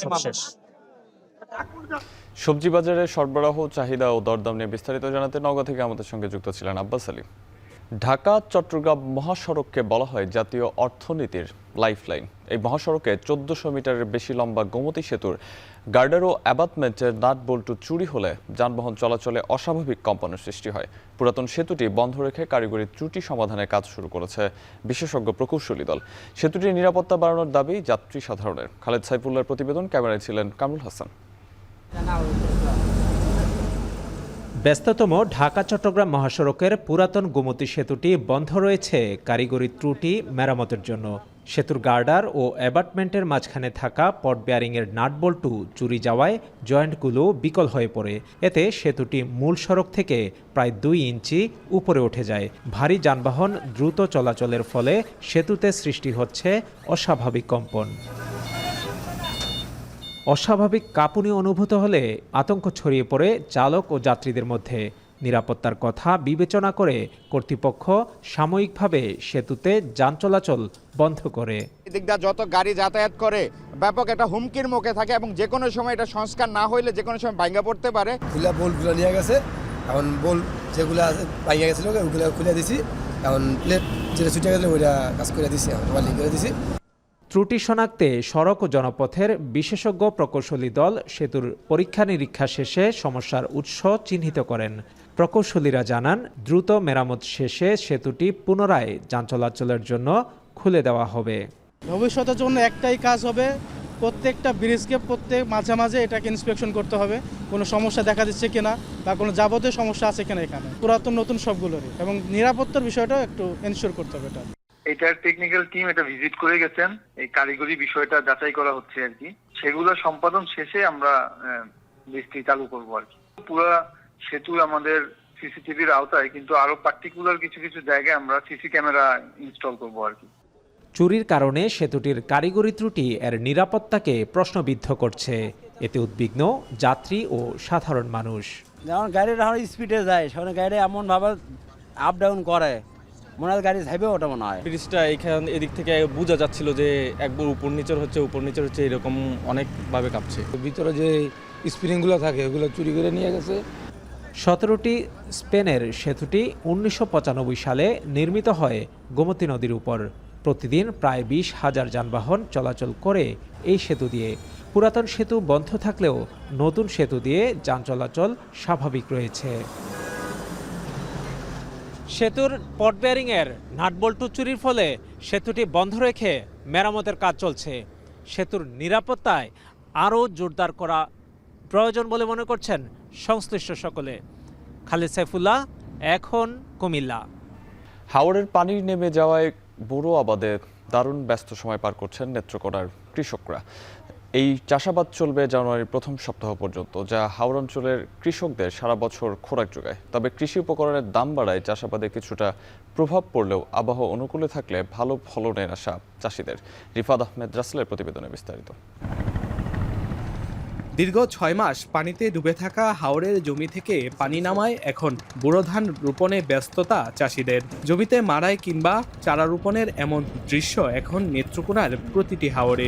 সবশেষ। সবজি বাজারে সরবরাহ, চাহিদা ও দরদাম নিয়ে বিস্তারিত জানাতে নওগাঁ থেকে আমাদের সঙ্গে যুক্ত ছিলেন আব্বাস আলী। ঢাকা চট্টগ্রাম মহাসড়ককে বলা হয় জাতীয় অর্থনীতির লাইফলাইন। এই মহাসড়কে 1400 মিটারের বেশি লম্বা গোমতী সেতুর গার্ডার ও অ্যাবাটমেন্টের নাট বল্টু চুরি হলে যানবাহন চলাচলে অস্বাভাবিক কম্পনের সৃষ্টি হয়। পুরাতন সেতুটি বন্ধ রেখে কারিগরি ত্রুটি সমাধানের কাজ শুরু করেছে বিশেষজ্ঞ প্রকৌশলী দল। সেতুটির নিরাপত্তা বাড়ানোর দাবি যাত্রী সাধারণের। খালেদ সাইফুল্লাহর প্রতিবেদন, ক্যামেরায় ছিলেন কামরুল হাসান। ব্যস্ততম ঢাকা চট্টগ্রাম মহাসড়কের পুরাতন গোমতী সেতুটি বন্ধ রয়েছে কারিগরি ত্রুটি মেরামতের জন্য। সেতুর গার্ডার ও অ্যাবাটমেন্টের মাঝখানে থাকা পট বেয়ারিংয়ের নাটবল্টু চুরি যাওয়ায় জয়েন্টগুলো বিকল হয়ে পড়ে। এতে সেতুটি মূল সড়ক থেকে প্রায় 2 ইঞ্চি উপরে উঠে যায়। ভারী যানবাহন দ্রুত চলাচলের ফলে সেতুতে সৃষ্টি হচ্ছে অস্বাভাবিক কম্পন। অস্বাভাবিক কাঁপুনি অনুভূত হলে আতঙ্ক ছড়িয়ে পড়ে চালক ও যাত্রীদের মধ্যে। নিরাপত্তার কথা বিবেচনা করে কর্তৃপক্ষ সাময়িকভাবে সেতুতে যান চলাচল বন্ধ করে। এদিক দিয়ে যত গাড়ি যাতায়াত করে ব্যাপক একটা হুমকির মুখে থাকে এবং যে কোনো সময় এটা সংস্কার না হইলে যে কোনো সময় ভাঙা পড়তে পারে। বোলগুলো নিয়ে গেছে, এখন বোল যেগুলো ভাঙা গেছিল ওগুলো খুলে দিছি, এখন প্লেট যেটা ছুটে গেলে ওইটা কাজ করে দিছি, ওয়ালিং করে দিছি। ত্রুটি শনাক্তে সড়ক ও জনপথের বিশেষজ্ঞ প্রকৌশলী দল সেতুর পরীক্ষা নিরীক্ষা শেষে সমস্যার উৎস চিহ্নিত করেন। প্রকৌশলীরা জানান, দ্রুত মেরামত শেষে সেতুটি পুনরায় যান চলাচলের জন্য খুলে দেওয়া হবে। ভবিষ্যতের জন্য একটাই কাজ হবে, প্রত্যেকটা ব্রিজকে মাঝে মাঝে এটাকে ইন্সপেকশন করতে হবে, কোনো সমস্যা দেখা দিচ্ছে কিনা বা কোনো যাবতীয় সমস্যা আছে কিনা এখানে, পুরাতন নতুন সবগুলোরই, এবং নিরাপত্তার বিষয়টাও একটু এনশিওর করতে হবে। এটার টেকনিক্যাল টিম এটা ভিজিট করে গেছেন, এই কারিগরি বিষয়টা যাচাই করা হচ্ছে আর কি। সেগুলো সম্পাদন শেষে আমরা ব্রিজটি চালু করবো আর কি। পুরো সেতু আমাদের সিসিটিভির আওতায়, কিন্তু আরো পার্টিকুলার কিছু কিছু জায়গায় আমরা সিসি ক্যামেরা ইনস্টল করবো আর কি। চুরির কারণে সেতুটির কারিগরি ত্রুটি এর নিরাপত্তাকে প্রশ্নবিদ্ধ করছে। এতে উদ্বিগ্ন যাত্রী ও সাধারণ মানুষ। যেমন গাড়িটা স্পিডে যায়, সেখানে গাড়ি এমনভাবে আপ ডাউন করে, মনে হয় গাড়ি যাইবে ওটা মনে হয়। ব্রিজটা এদিক থেকে বোঝা যাচ্ছিল যে একবার উপর নিচের হচ্ছে এরকম অনেকভাবে কাঁপছে। ভিতরে যে স্প্রিংগুলো থাকে ওগুলো চুরি করে নিয়ে গেছে। 17টি স্পেনের সেতুটি 1995 সালে নির্মিত হয় গোমতী নদীর উপর। প্রতিদিন প্রায় 20,000 যানবাহন চলাচল করে এই সেতু দিয়ে। পুরাতন সেতু বন্ধ থাকলেও নতুন সেতু দিয়ে যান চলাচল স্বাভাবিক রয়েছে। সেতুর পট বেয়ারিংয়ের নাটবল্টু চুরির ফলে সেতুটি বন্ধ রেখে মেরামতের কাজ চলছে। সেতুর নিরাপত্তায় আরও জোরদার করা প্রয়োজন বলে মনে করছেন সংশ্লিষ্ট সকলে। খালেদ সাইফুল্লাহ, এখন কুমিল্লা। হাওরের পানি নেমে যাওয়ায় বোরো আবাদে দারুণ ব্যস্ত সময় পার করছেন নেত্রকোনার কৃষকরা। এই চাষাবাদ চলবে জানুয়ারির প্রথম সপ্তাহ পর্যন্ত, যা হাওর অঞ্চলের কৃষকদের সারা বছর খোরাক যোগায়। তবে কৃষি উপকরণের দাম বাড়ায় চাষাবাদে কিছুটা প্রভাব পড়লেও আবহাওয়া অনুকূলে থাকলে ভালো ফলনের আশা চাষিদের। রিফাদ আহমেদ রাসেলের প্রতিবেদনে বিস্তারিত। দীর্ঘ ৬ মাস পানিতে ডুবে থাকা হাওরের জমি থেকে পানি নামায় এখন বোরো ধান রোপণে ব্যস্ততা চাষিদের। জমিতে মাড়াই কিংবা চারা রোপণের এমন দৃশ্য এখন নেত্রকোনার প্রতিটি হাওরে।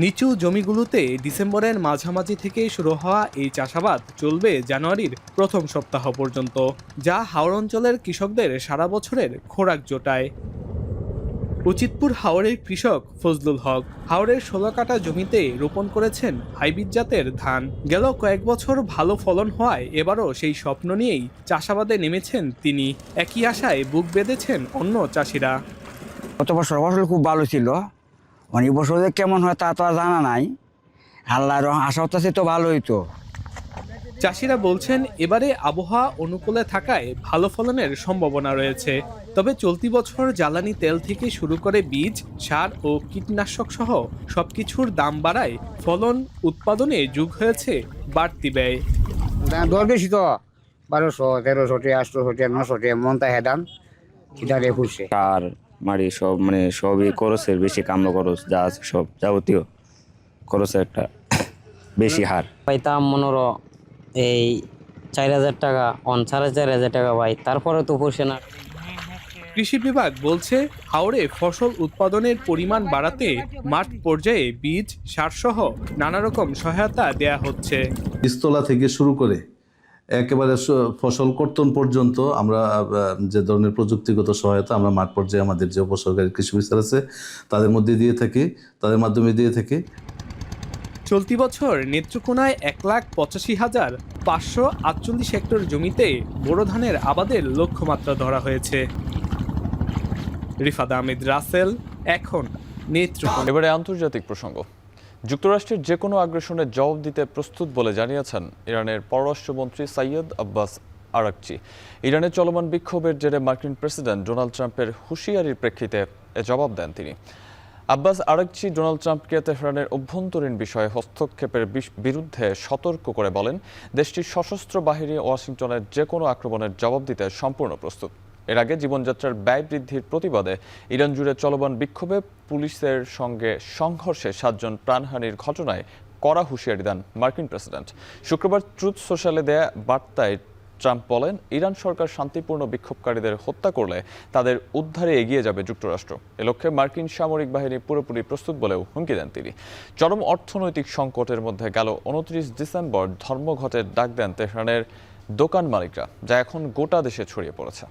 নিচু জমিগুলোতে ডিসেম্বরের মাঝামাঝি থেকে শুরু হওয়া এই চাষাবাদ চলবে জানুয়ারির প্রথম সপ্তাহ পর্যন্ত, যা হাওর অঞ্চলের কৃষকদের সারা বছরের খোরাক জোটায়। উচিতপুর হাওরের কৃষক ফজলুল হক হাওরের ১৬ কাঠা জমিতে রোপণ করেছেন হাইব্রিড জাতের ধান। গেল কয়েক বছর ভালো ফলন হওয়ায় এবারও সেই স্বপ্ন নিয়েই চাষাবাদে নেমেছেন তিনি। একই আশায় বুক বেঁধেছেন অন্য চাষিরা। গত বছর ফসল খুব ভালো ছিল, অনেক বছর কেমন হয় তা তো আর জানা নাই। আল্লাহর আশা হচ্ছে তো ভালো হইতো। চাষিরা বলছেন এবারে আবহাওয়া অনুকূলে থাকায় ভালো ফলনের সম্ভাবনা রয়েছে। তবে চলতি বছর জ্বালানি তেল থেকে শুরু করে বীজ, সার ও কীটনাশক সহ সবকিছুর দাম বাড়ায় ফলন উৎপাদনে যোগ হয়েছে বাড়তি ব্যয়। দর বেশি তো ১২০০, ১৩০০, ৮০০, ৯০০ মন তা হেদান খিদারে খুলছে। সার মাড়ি সব সবই খরচের বেশি, কামলা খরচ যা আছে সব যাবতীয় খরচের একটা বেশি হার। পাইতাম মনোর এই ৪,০০০ টাকা, ৪,৫০০ টাকা পাই, তারপরে তো পোষে না। কৃষি বিভাগ বলছে হাওরে ফসল উৎপাদনের পরিমাণ বাড়াতে মাঠ পর্যায়ে বীজ, সার সহ নানা রকম সহায়তা দেয়া হচ্ছে। বীজতলা থেকে শুরু করে একেবারে ফসল কর্তন পর্যন্ত আমরা যে ধরনের প্রযুক্তিগত সহায়তা আমরা মাঠ পর্যায়ে আমাদের যে উপসরকারি কৃষি বিস্তার আছে তাদের মাধ্যমে দিয়ে থাকি। চলতি বছর নেত্রকোনায় ১,৮৫,৫৪৮ হেক্টর জমিতে বোরো ধানের আবাদের লক্ষ্যমাত্রা ধরা হয়েছে। রিফাদ আহমেদ রাসেল, এখন নেত্রকোনা। এবারে আন্তর্জাতিক প্রসঙ্গ। যুক্তরাষ্ট্রের যে কোনো আগ্রাসনের জবাব দিতে প্রস্তুত বলে জানিয়েছেন ইরানের পররাষ্ট্রমন্ত্রী সৈয়দ আব্বাস আরাকচি। ইরানের চলমান বিক্ষোভের জেরে মার্কিন প্রেসিডেন্ট ডোনাল্ড ট্রাম্পের হুঁশিয়ারির প্রেক্ষিতে এ জবাব দেন তিনি। আব্বাস আরাকচি ডোনাল্ড ট্রাম্পকে তেহরানের অভ্যন্তরীণ বিষয়ে হস্তক্ষেপের বিরুদ্ধে সতর্ক করে বলেন, দেশটির সশস্ত্র বাহিনী ওয়াশিংটনের যে কোনো আক্রমণের জবাব দিতে সম্পূর্ণ প্রস্তুত। এর আগে জীবনযাত্রার ব্যয় বৃদ্ধির প্রতিবাদে ইরান জুড়ে চলমান বিক্ষোভে পুলিশের সঙ্গে সংঘর্ষে ৭ জন প্রাণহানির ঘটনায় কড়া হুঁশিয়ারি দেন মার্কিন প্রেসিডেন্ট। শুক্রবার ট্রুথ সোশ্যালে দেয়া বার্তায় ট্রাম্প বলেন, ইরান সরকার শান্তিপূর্ণ বিক্ষোভকারীদের হত্যা করলে তাদের উদ্ধারে এগিয়ে যাবে যুক্তরাষ্ট্র। এ লক্ষ্যে মার্কিন সামরিক বাহিনী পুরোপুরি প্রস্তুত বলেও হুমকি দেন তিনি। চরম অর্থনৈতিক সংকটের মধ্যে গেল ২৯ ডিসেম্বর ধর্মঘটের ডাক দেন তেহরানের দোকান মালিকরা, যা এখন গোটা দেশে ছড়িয়ে পড়েছে।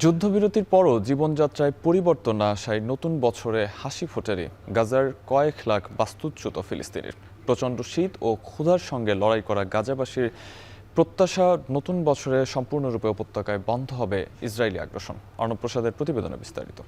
যুদ্ধবিরতির পরও জীবনযাত্রায় পরিবর্তন না আসায় নতুন বছরে হাসি ফোটেনি গাজার কয়েক লাখ বাস্তুচ্যুত ফিলিস্তিনির। প্রচণ্ড শীত ও ক্ষুধার সঙ্গে লড়াই করা গাজাবাসীর প্রত্যাশা, নতুন বছরে সম্পূর্ণরূপে উপত্যকায় বন্ধ হবে ইসরায়েলি আগ্রাসন। অর্ণব প্রসাদের প্রতিবেদনে বিস্তারিত।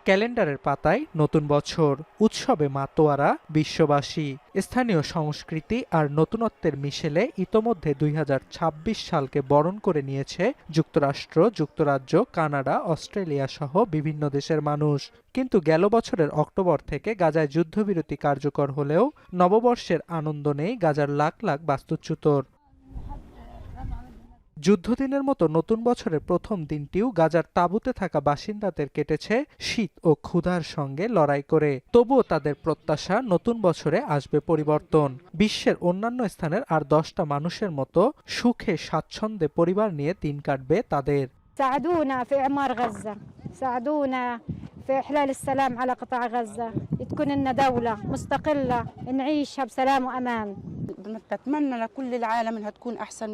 ক্যালেন্ডারের পাতায় নতুন বছর, উৎসবে মাতোয়ারা বিশ্ববাসী। স্থানীয় সংস্কৃতি আর নতুনত্বের মিশেলে ইতোমধ্যে ২০২৬ সালকে বরণ করে নিয়েছে যুক্তরাষ্ট্র, যুক্তরাজ্য, কানাডা, অস্ট্রেলিয়া সহ বিভিন্ন দেশের মানুষ। কিন্তু গেল বছরের অক্টোবর থেকে গাজায় যুদ্ধবিরতি কার্যকর হলেও নববর্ষের আনন্দ নেই গাজার লাখ লাখ বাস্তুচ্যুতর। যুদ্ধদিনের মতো নতুন বছরের প্রথম দিনটিও গাজার তাঁবুতে থাকা বাসিন্দাদের কেটেছে শীত ও ক্ষুধার সঙ্গে লড়াই করে। তবুও তাদের প্রত্যাশা, নতুন বছরে আসবে পরিবর্তন। বিশ্বের অন্যান্য স্থানের আর ১০টা মানুষের মতো সুখে স্বাচ্ছন্দ্যে পরিবার নিয়ে দিন কাটবে তাদের। ساعدونا في إعمار غزة، ساعدونا في إحلال السلام على قطاع غزة، تكون لنا دولة مستقلة نعيشها بسلام وأمان. بتمنى لكل العالم انها تكون احسن،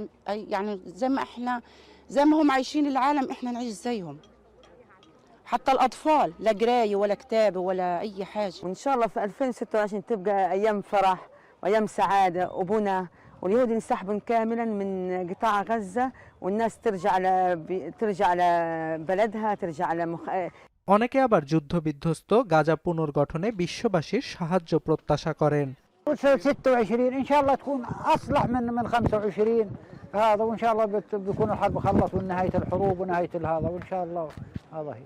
يعني زي ما هم عايشين العالم احنا نعيش زيهم، حتى الاطفال لا قرايه ولا كتابه ولا اي حاجه. وان شاء الله في 2026 تبقى ايام فرح وايام سعاده وبنى، واليهود ينسحبون كاملا من قطاع غزه، والناس ترجع على بلدها، ترجع على অনেকে আবার যুদ্ধবিধ্বস্ত গাজা পুনর্গঠনে বিশ্ববাসীর সাহায্য প্রত্যাশা করেন। 26 ان شاء الله تكون اصلح من 25 هذا وان شاء الله بيكون الحرب خلص ونهايه الحروب ونهايه هذا وان شاء الله هذا هي।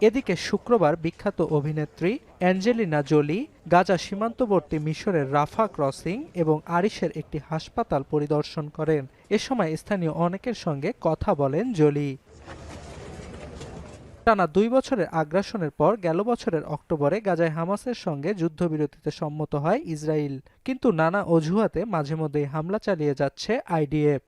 এদিকে শুক্রবার বিখ্যাত অভিনেত্রী অ্যাঞ্জেলিনা জোলি গাজা সীমান্তবর্তী মিশরের রাফা ক্রসিং এবং আরিশের একটি হাসপাতাল পরিদর্শন করেন। এ সময় স্থানীয় অনেকের সঙ্গে কথা বলেন জোলি। টানা 2 বছরের আগ্রাসনের পর গেল বছরের অক্টোবরে গাজায় হামাসের সঙ্গে যুদ্ধবিরতিতে সম্মত হয় ইসরায়েল, কিন্তু নানা অজুহাতে মাঝে মধ্যেই হামলা চালিয়ে যাচ্ছে আইডিএফ।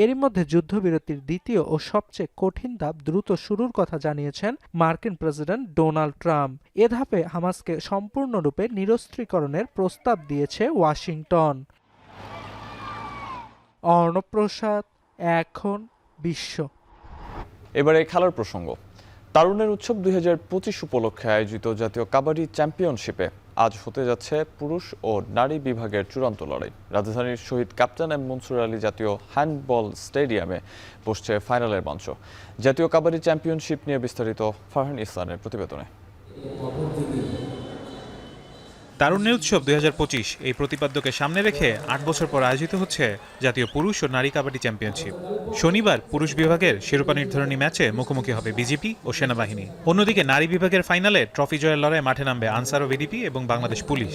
এরই মধ্যে যুদ্ধবিরতির দ্বিতীয় ও সবচেয়ে কঠিন ধাপ দ্রুত শুরুর কথা জানিয়েছেন মার্কিন প্রেসিডেন্ট ডোনাল্ড ট্রাম্প। এ ধাপে হামাসকে সম্পূর্ণরূপে নিরস্ত্রীকরণের প্রস্তাব দিয়েছে ওয়াশিংটন। অর্ণব প্রসাদ, এখন বিশ্ব। এবারে খেলার প্রসঙ্গ। তারুণের উৎসব 2025 উপলক্ষে আয়োজিত জাতীয় কাবাডি চ্যাম্পিয়নশিপে আজ হতে যাচ্ছে পুরুষ ও নারী বিভাগের চূড়ান্ত লড়াই। রাজধানীর শহীদ ক্যাপ্টেন এম মনসুর আলী জাতীয় হ্যান্ডবল স্টেডিয়ামে বসছে ফাইনালের মঞ্চ। জাতীয় কাবাডি চ্যাম্পিয়নশিপ নিয়ে বিস্তারিত ফারহান ইসলামের প্রতিবেদনে। তারুণ্যের উৎসব 2025 এই প্রতিপাদ্যকে সামনে রেখে 8 বছর পর আয়োজিত হচ্ছে জাতীয় পুরুষ ও নারী কাবাডি চ্যাম্পিয়নশিপ। শনিবার পুরুষ বিভাগের শিরোপা নির্ধারণী ম্যাচে মুখোমুখি হবে বিজেপি ও সেনাবাহিনী। অন্যদিকে নারী বিভাগের ফাইনালে ট্রফি জয়ের লড়াইয়ে মাঠে নামবে আনসার ও বিডিপি এবং বাংলাদেশ পুলিশ।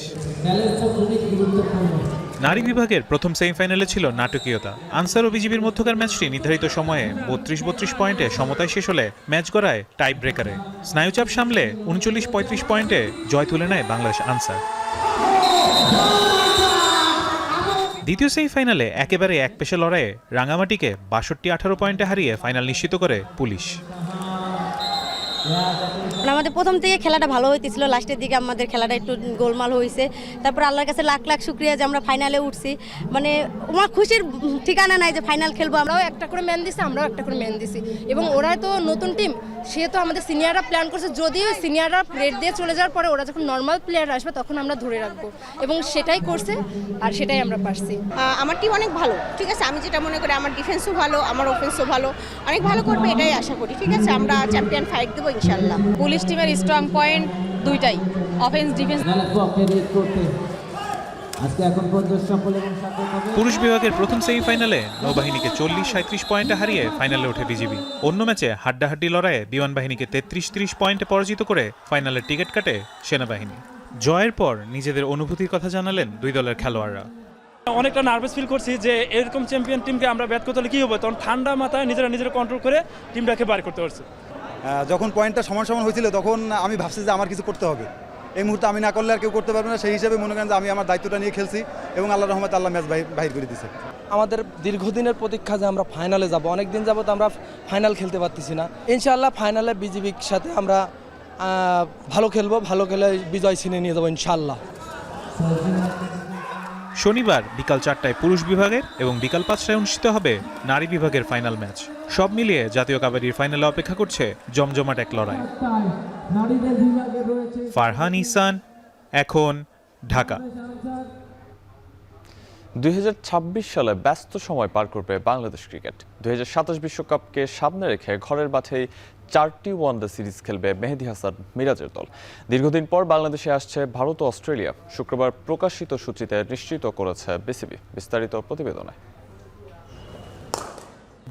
নারী বিভাগের প্রথম সেমিফাইনালে ছিল নাটকীয়তা। আনসার ও বিজিবির মধ্যকার ম্যাচটি নির্ধারিত সময়ে 32-32 পয়েন্টে সমতায় শেষ হলে ম্যাচ গড়ায় টাই ব্রেকারে। স্নায়ুচাপ সামলে 39-35 পয়েন্টে জয় তুলে নেয় বাংলাদেশ আনসার। দ্বিতীয় সেমিফাইনালে একেবারে এক পেশে লড়াইয়ে রাঙামাটিকে 62-18 পয়েন্টে হারিয়ে ফাইনাল নিশ্চিত করে পুলিশ। আমাদের প্রথম থেকে খেলাটা ভালো হইতেছিল, লাস্টের দিকে আমাদের খেলাটা একটু গোলমাল হয়েছে। তারপর আল্লাহর কাছে লাখ লাখ শুক্রিয়া যে আমরা ফাইনালে উঠছি। মানে আমার খুশির ঠিকানা নাই যে ফাইনাল খেলবো। আমরাও একটা করে ম্যান দিছি, আমরাও একটা করে ম্যান দিছি, এবং ওরা তো নতুন টিম, সে তো আমাদের সিনিয়ররা প্ল্যান করছে যদিও সিনিয়ররা রেড দিয়ে চলে যাওয়ার পরে ওরা যখন নর্মাল প্লেয়ার আসবে তখন আমরা ধরে রাখবো, এবং সেটাই করছে আর সেটাই আমরা পারছি। আমার টিম অনেক ভালো, ঠিক আছে। আমি যেটা মনে করি আমার ডিফেন্সও ভালো, আমার অফেন্সও ভালো, অনেক ভালো করবে এটাই আশা করি, ঠিক আছে। আমরা চ্যাম্পিয়ন ফাইট দেবো ইনশাল্লাহ। পুলিশ টিমের স্ট্রং পয়েন্ট দুইটাই, অফেন্স ডিফেন্স। পুরুষ বিভাগের প্রথম সেমিফাইনালে নৌবাহিনীকে 40-37 পয়েন্টে হারিয়ে ফাইনালে ওঠে বিজিবি। অন্য ম্যাচে হাড্ডাহাড্ডি লড়াইয়ে বিমান বাহিনীকে 33-30 পয়েন্টে পরাজিত করে ফাইনালের টিকিট কাটে সেনাবাহিনী। জয়ের পর নিজেদের অনুভূতির কথা জানালেন দুই দলের খেলোয়াড়রা। অনেকটা নার্ভাস ফিল করছি যে এরকম চ্যাম্পিয়ন টিমকে আমরা ব্যাট করতে হলে কী হবে, তখন ঠান্ডা মাথায় নিজেরা কন্ট্রোল করে টিমটাকে বার করতে পারছি। যখন পয়েন্টটা সমান সমান হয়েছিল তখন আমি ভাবছি যে আমার কিছু করতে হবে, এই মুহূর্তে আমি না করলে আর কেউ করতে পারবে না। সেই হিসেবে মনে করেন যে আমি আমার দায়িত্বটা নিয়ে খেলছি এবং আল্লাহর রহমতে আল্লাহ ম্যাচ বাহির করে দিয়েছে। আমাদের দীর্ঘদিনের প্রতীক্ষা যে আমরা ফাইনালে যাব, অনেক দিন যাবত আমরা ফাইনাল খেলতে পারতেছি না। ইনশাআল্লাহ ফাইনালে বিজিবির সাথে আমরা ভালো খেলবো, ভালো খেলে বিজয় ছিনিয়ে নিয়ে যাবো ইনশাআল্লাহ। শনিবার বিকাল 4টায় পুরুষ বিভাগের এবং বিকাল 5টায় অনুষ্ঠিত হবে নারী বিভাগের ফাইনাল ম্যাচ। সব মিলিয়ে জাতীয় কাবাডির ফাইনালে অপেক্ষা করছে জমজমাট এক লড়াই। ফারহান ইসান, এখন, ঢাকা। 2026 সালে ব্যস্ত সময় পার করবে বাংলাদেশ ক্রিকেট। 2027 বিশ্বকাপকে সামনে রেখে ঘরের মাঠেই 4টি ওয়ানডে সিরিজ খেলবে মেহেদী হাসান মিরাজের দল। দীর্ঘদিন পর বাংলাদেশে আসছে ভারত ও অস্ট্রেলিয়া। শুক্রবার প্রকাশিত সূচিতে নিশ্চিত করেছে বিসিবি। বিস্তারিত প্রতিবেদনে।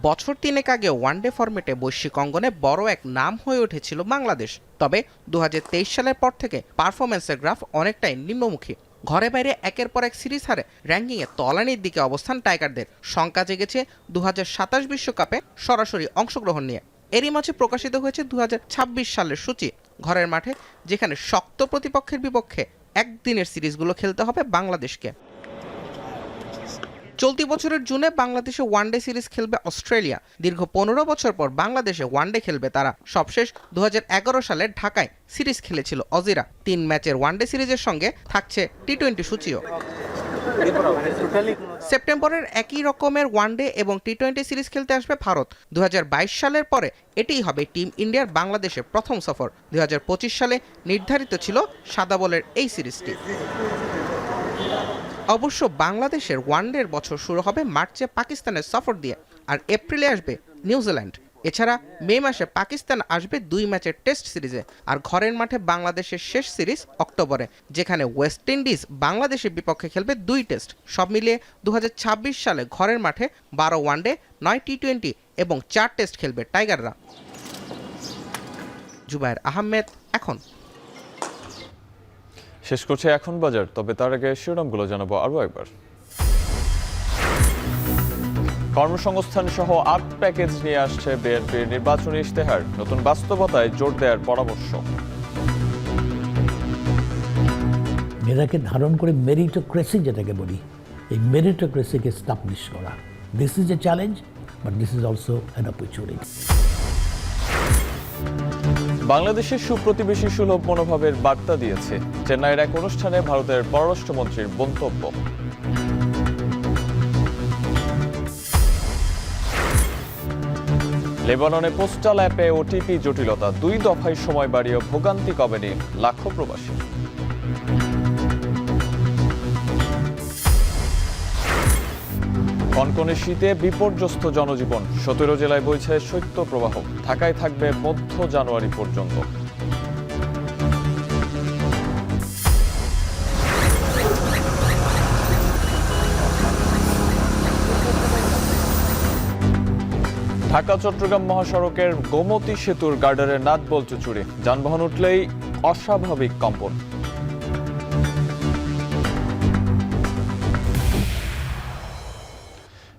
বছর 3 আগে ওয়ানডে ফরম্যাটে বৈশ্বিক অঙ্গনে বড় এক নাম হয়ে উঠেছিল বাংলাদেশ। তবে 2023 সালের পর থেকে পারফরম্যান্সের গ্রাফ অনেকটাই নিম্নমুখী। ঘরে বাইরে একের পর এক সিরিজ হারে র্যাঙ্কিংয়ে তলানির দিকে অবস্থান টাইগারদের। শঙ্কা জেগেছে 2027 বিশ্বকাপে সরাসরি অংশগ্রহণ নিয়ে। এরই মাঝে প্রকাশিত হয়েছে 2026 সালের সূচি। ঘরের মাঠে যেখানে শক্ত প্রতিপক্ষের বিপক্ষে একদিনের সিরিজগুলো খেলতে হবে বাংলাদেশকে। চলতি বছরের জুনে বাংলাদেশে ওয়ানডে সিরিজ খেলবে অস্ট্রেলিয়া। দীর্ঘ 15 বছর পর বাংলাদেশে ওয়ানডে খেলবে তারা। সবশেষ 2011 সালে ঢাকায় সিরিজ খেলেছিল অজিরা। 3 ম্যাচের ওয়ানডে সিরিজের সঙ্গে থাকছে টি-20 সূচিও। সেপ্টেম্বরের একই রকমের ওয়ানডে এবং টি-20 সিরিজ খেলতে আসবে ভারত। 2022 সালের পরে এটিই হবে টিম ইন্ডিয়ার বাংলাদেশের প্রথম সফর। 2025 সালে নির্ধারিত ছিল সাদা বলের এই সিরিজটি। অবশ্য বাংলাদেশের ওয়ানডের বছর শুরু হবে মার্চে পাকিস্তানের সফর দিয়ে, আর এপ্রিলে আসবে নিউজিল্যান্ড। এছাড়া মে মাসে পাকিস্তান আসবে 2 ম্যাচের টেস্ট সিরিজে, আর ঘরের মাঠে বাংলাদেশের শেষ সিরিজ অক্টোবরে, যেখানে ওয়েস্ট ইন্ডিজ বাংলাদেশের বিপক্ষে খেলবে 2 টেস্ট। সব মিলিয়ে 2026 সালে ঘরের মাঠে 12 ওয়ানডে, 9 টি-20 এবং 4 টেস্ট খেলবে টাইগাররা। জুবায়ের আহমেদ, এখন। শেষ করছে এখন বাজার, তবে তার আগে শিরোনামগুলো জানাবো আরও একবার। কর্মসংস্থান সহ 8 প্যাকেজ নিয়ে আসছে বিএনপির নির্বাচনী ইশতেহার, নতুন বাস্তবতায় জোর দেওয়ার পরামর্শ। মেধাকে ধারণ করে মেরিটোক্রেসি যেটাকে বলি, এই মেরিটোক্রেসিকে স্টাবলিশ করা, this is a challenge, but this is also an opportunity. বাংলাদেশের সুপ্রতিবেশী সুলভ মনোভাবের বার্তা দিয়েছে চেন্নাইয়ের এক অনুষ্ঠানে ভারতের পররাষ্ট্রমন্ত্রীর মন্তব্য। লেবাননে পোস্টাল অ্যাপে ওটিপি জটিলতা, 2 দফায় সময় বাড়িয়ে ভোগান্তি কমেনি লাখো প্রবাসী। কনকনে শীতে বিপর্যস্ত জনজীবন, 17 জেলায় বইছে শৈত্যপ্রবাহ, ঢাকায় থাকবে মধ্য জানুয়ারি পর্যন্ত। ঢাকা চট্টগ্রাম মহাসড়কের গোমতী সেতুর গার্ডারের নাট বল্টু চুরি, যানবাহন উঠলেই অস্বাভাবিক কম্পন।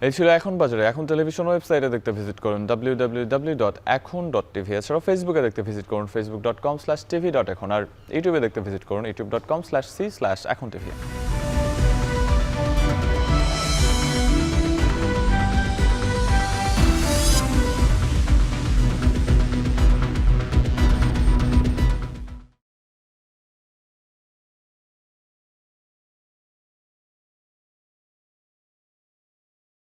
এই ছিল এখন বাজারে। এখন টেলিভিশন ওয়েবসাইটে দেখতে ভিজিট করুন www.ekhon.tv। এছাড়াও ফেসবুকে দেখতে ভিজিট করুন facebook.com/tv.ekhon, আর ইউটিউবে দেখতে ভিজিট করুন youtube.com/c/ekhon tv।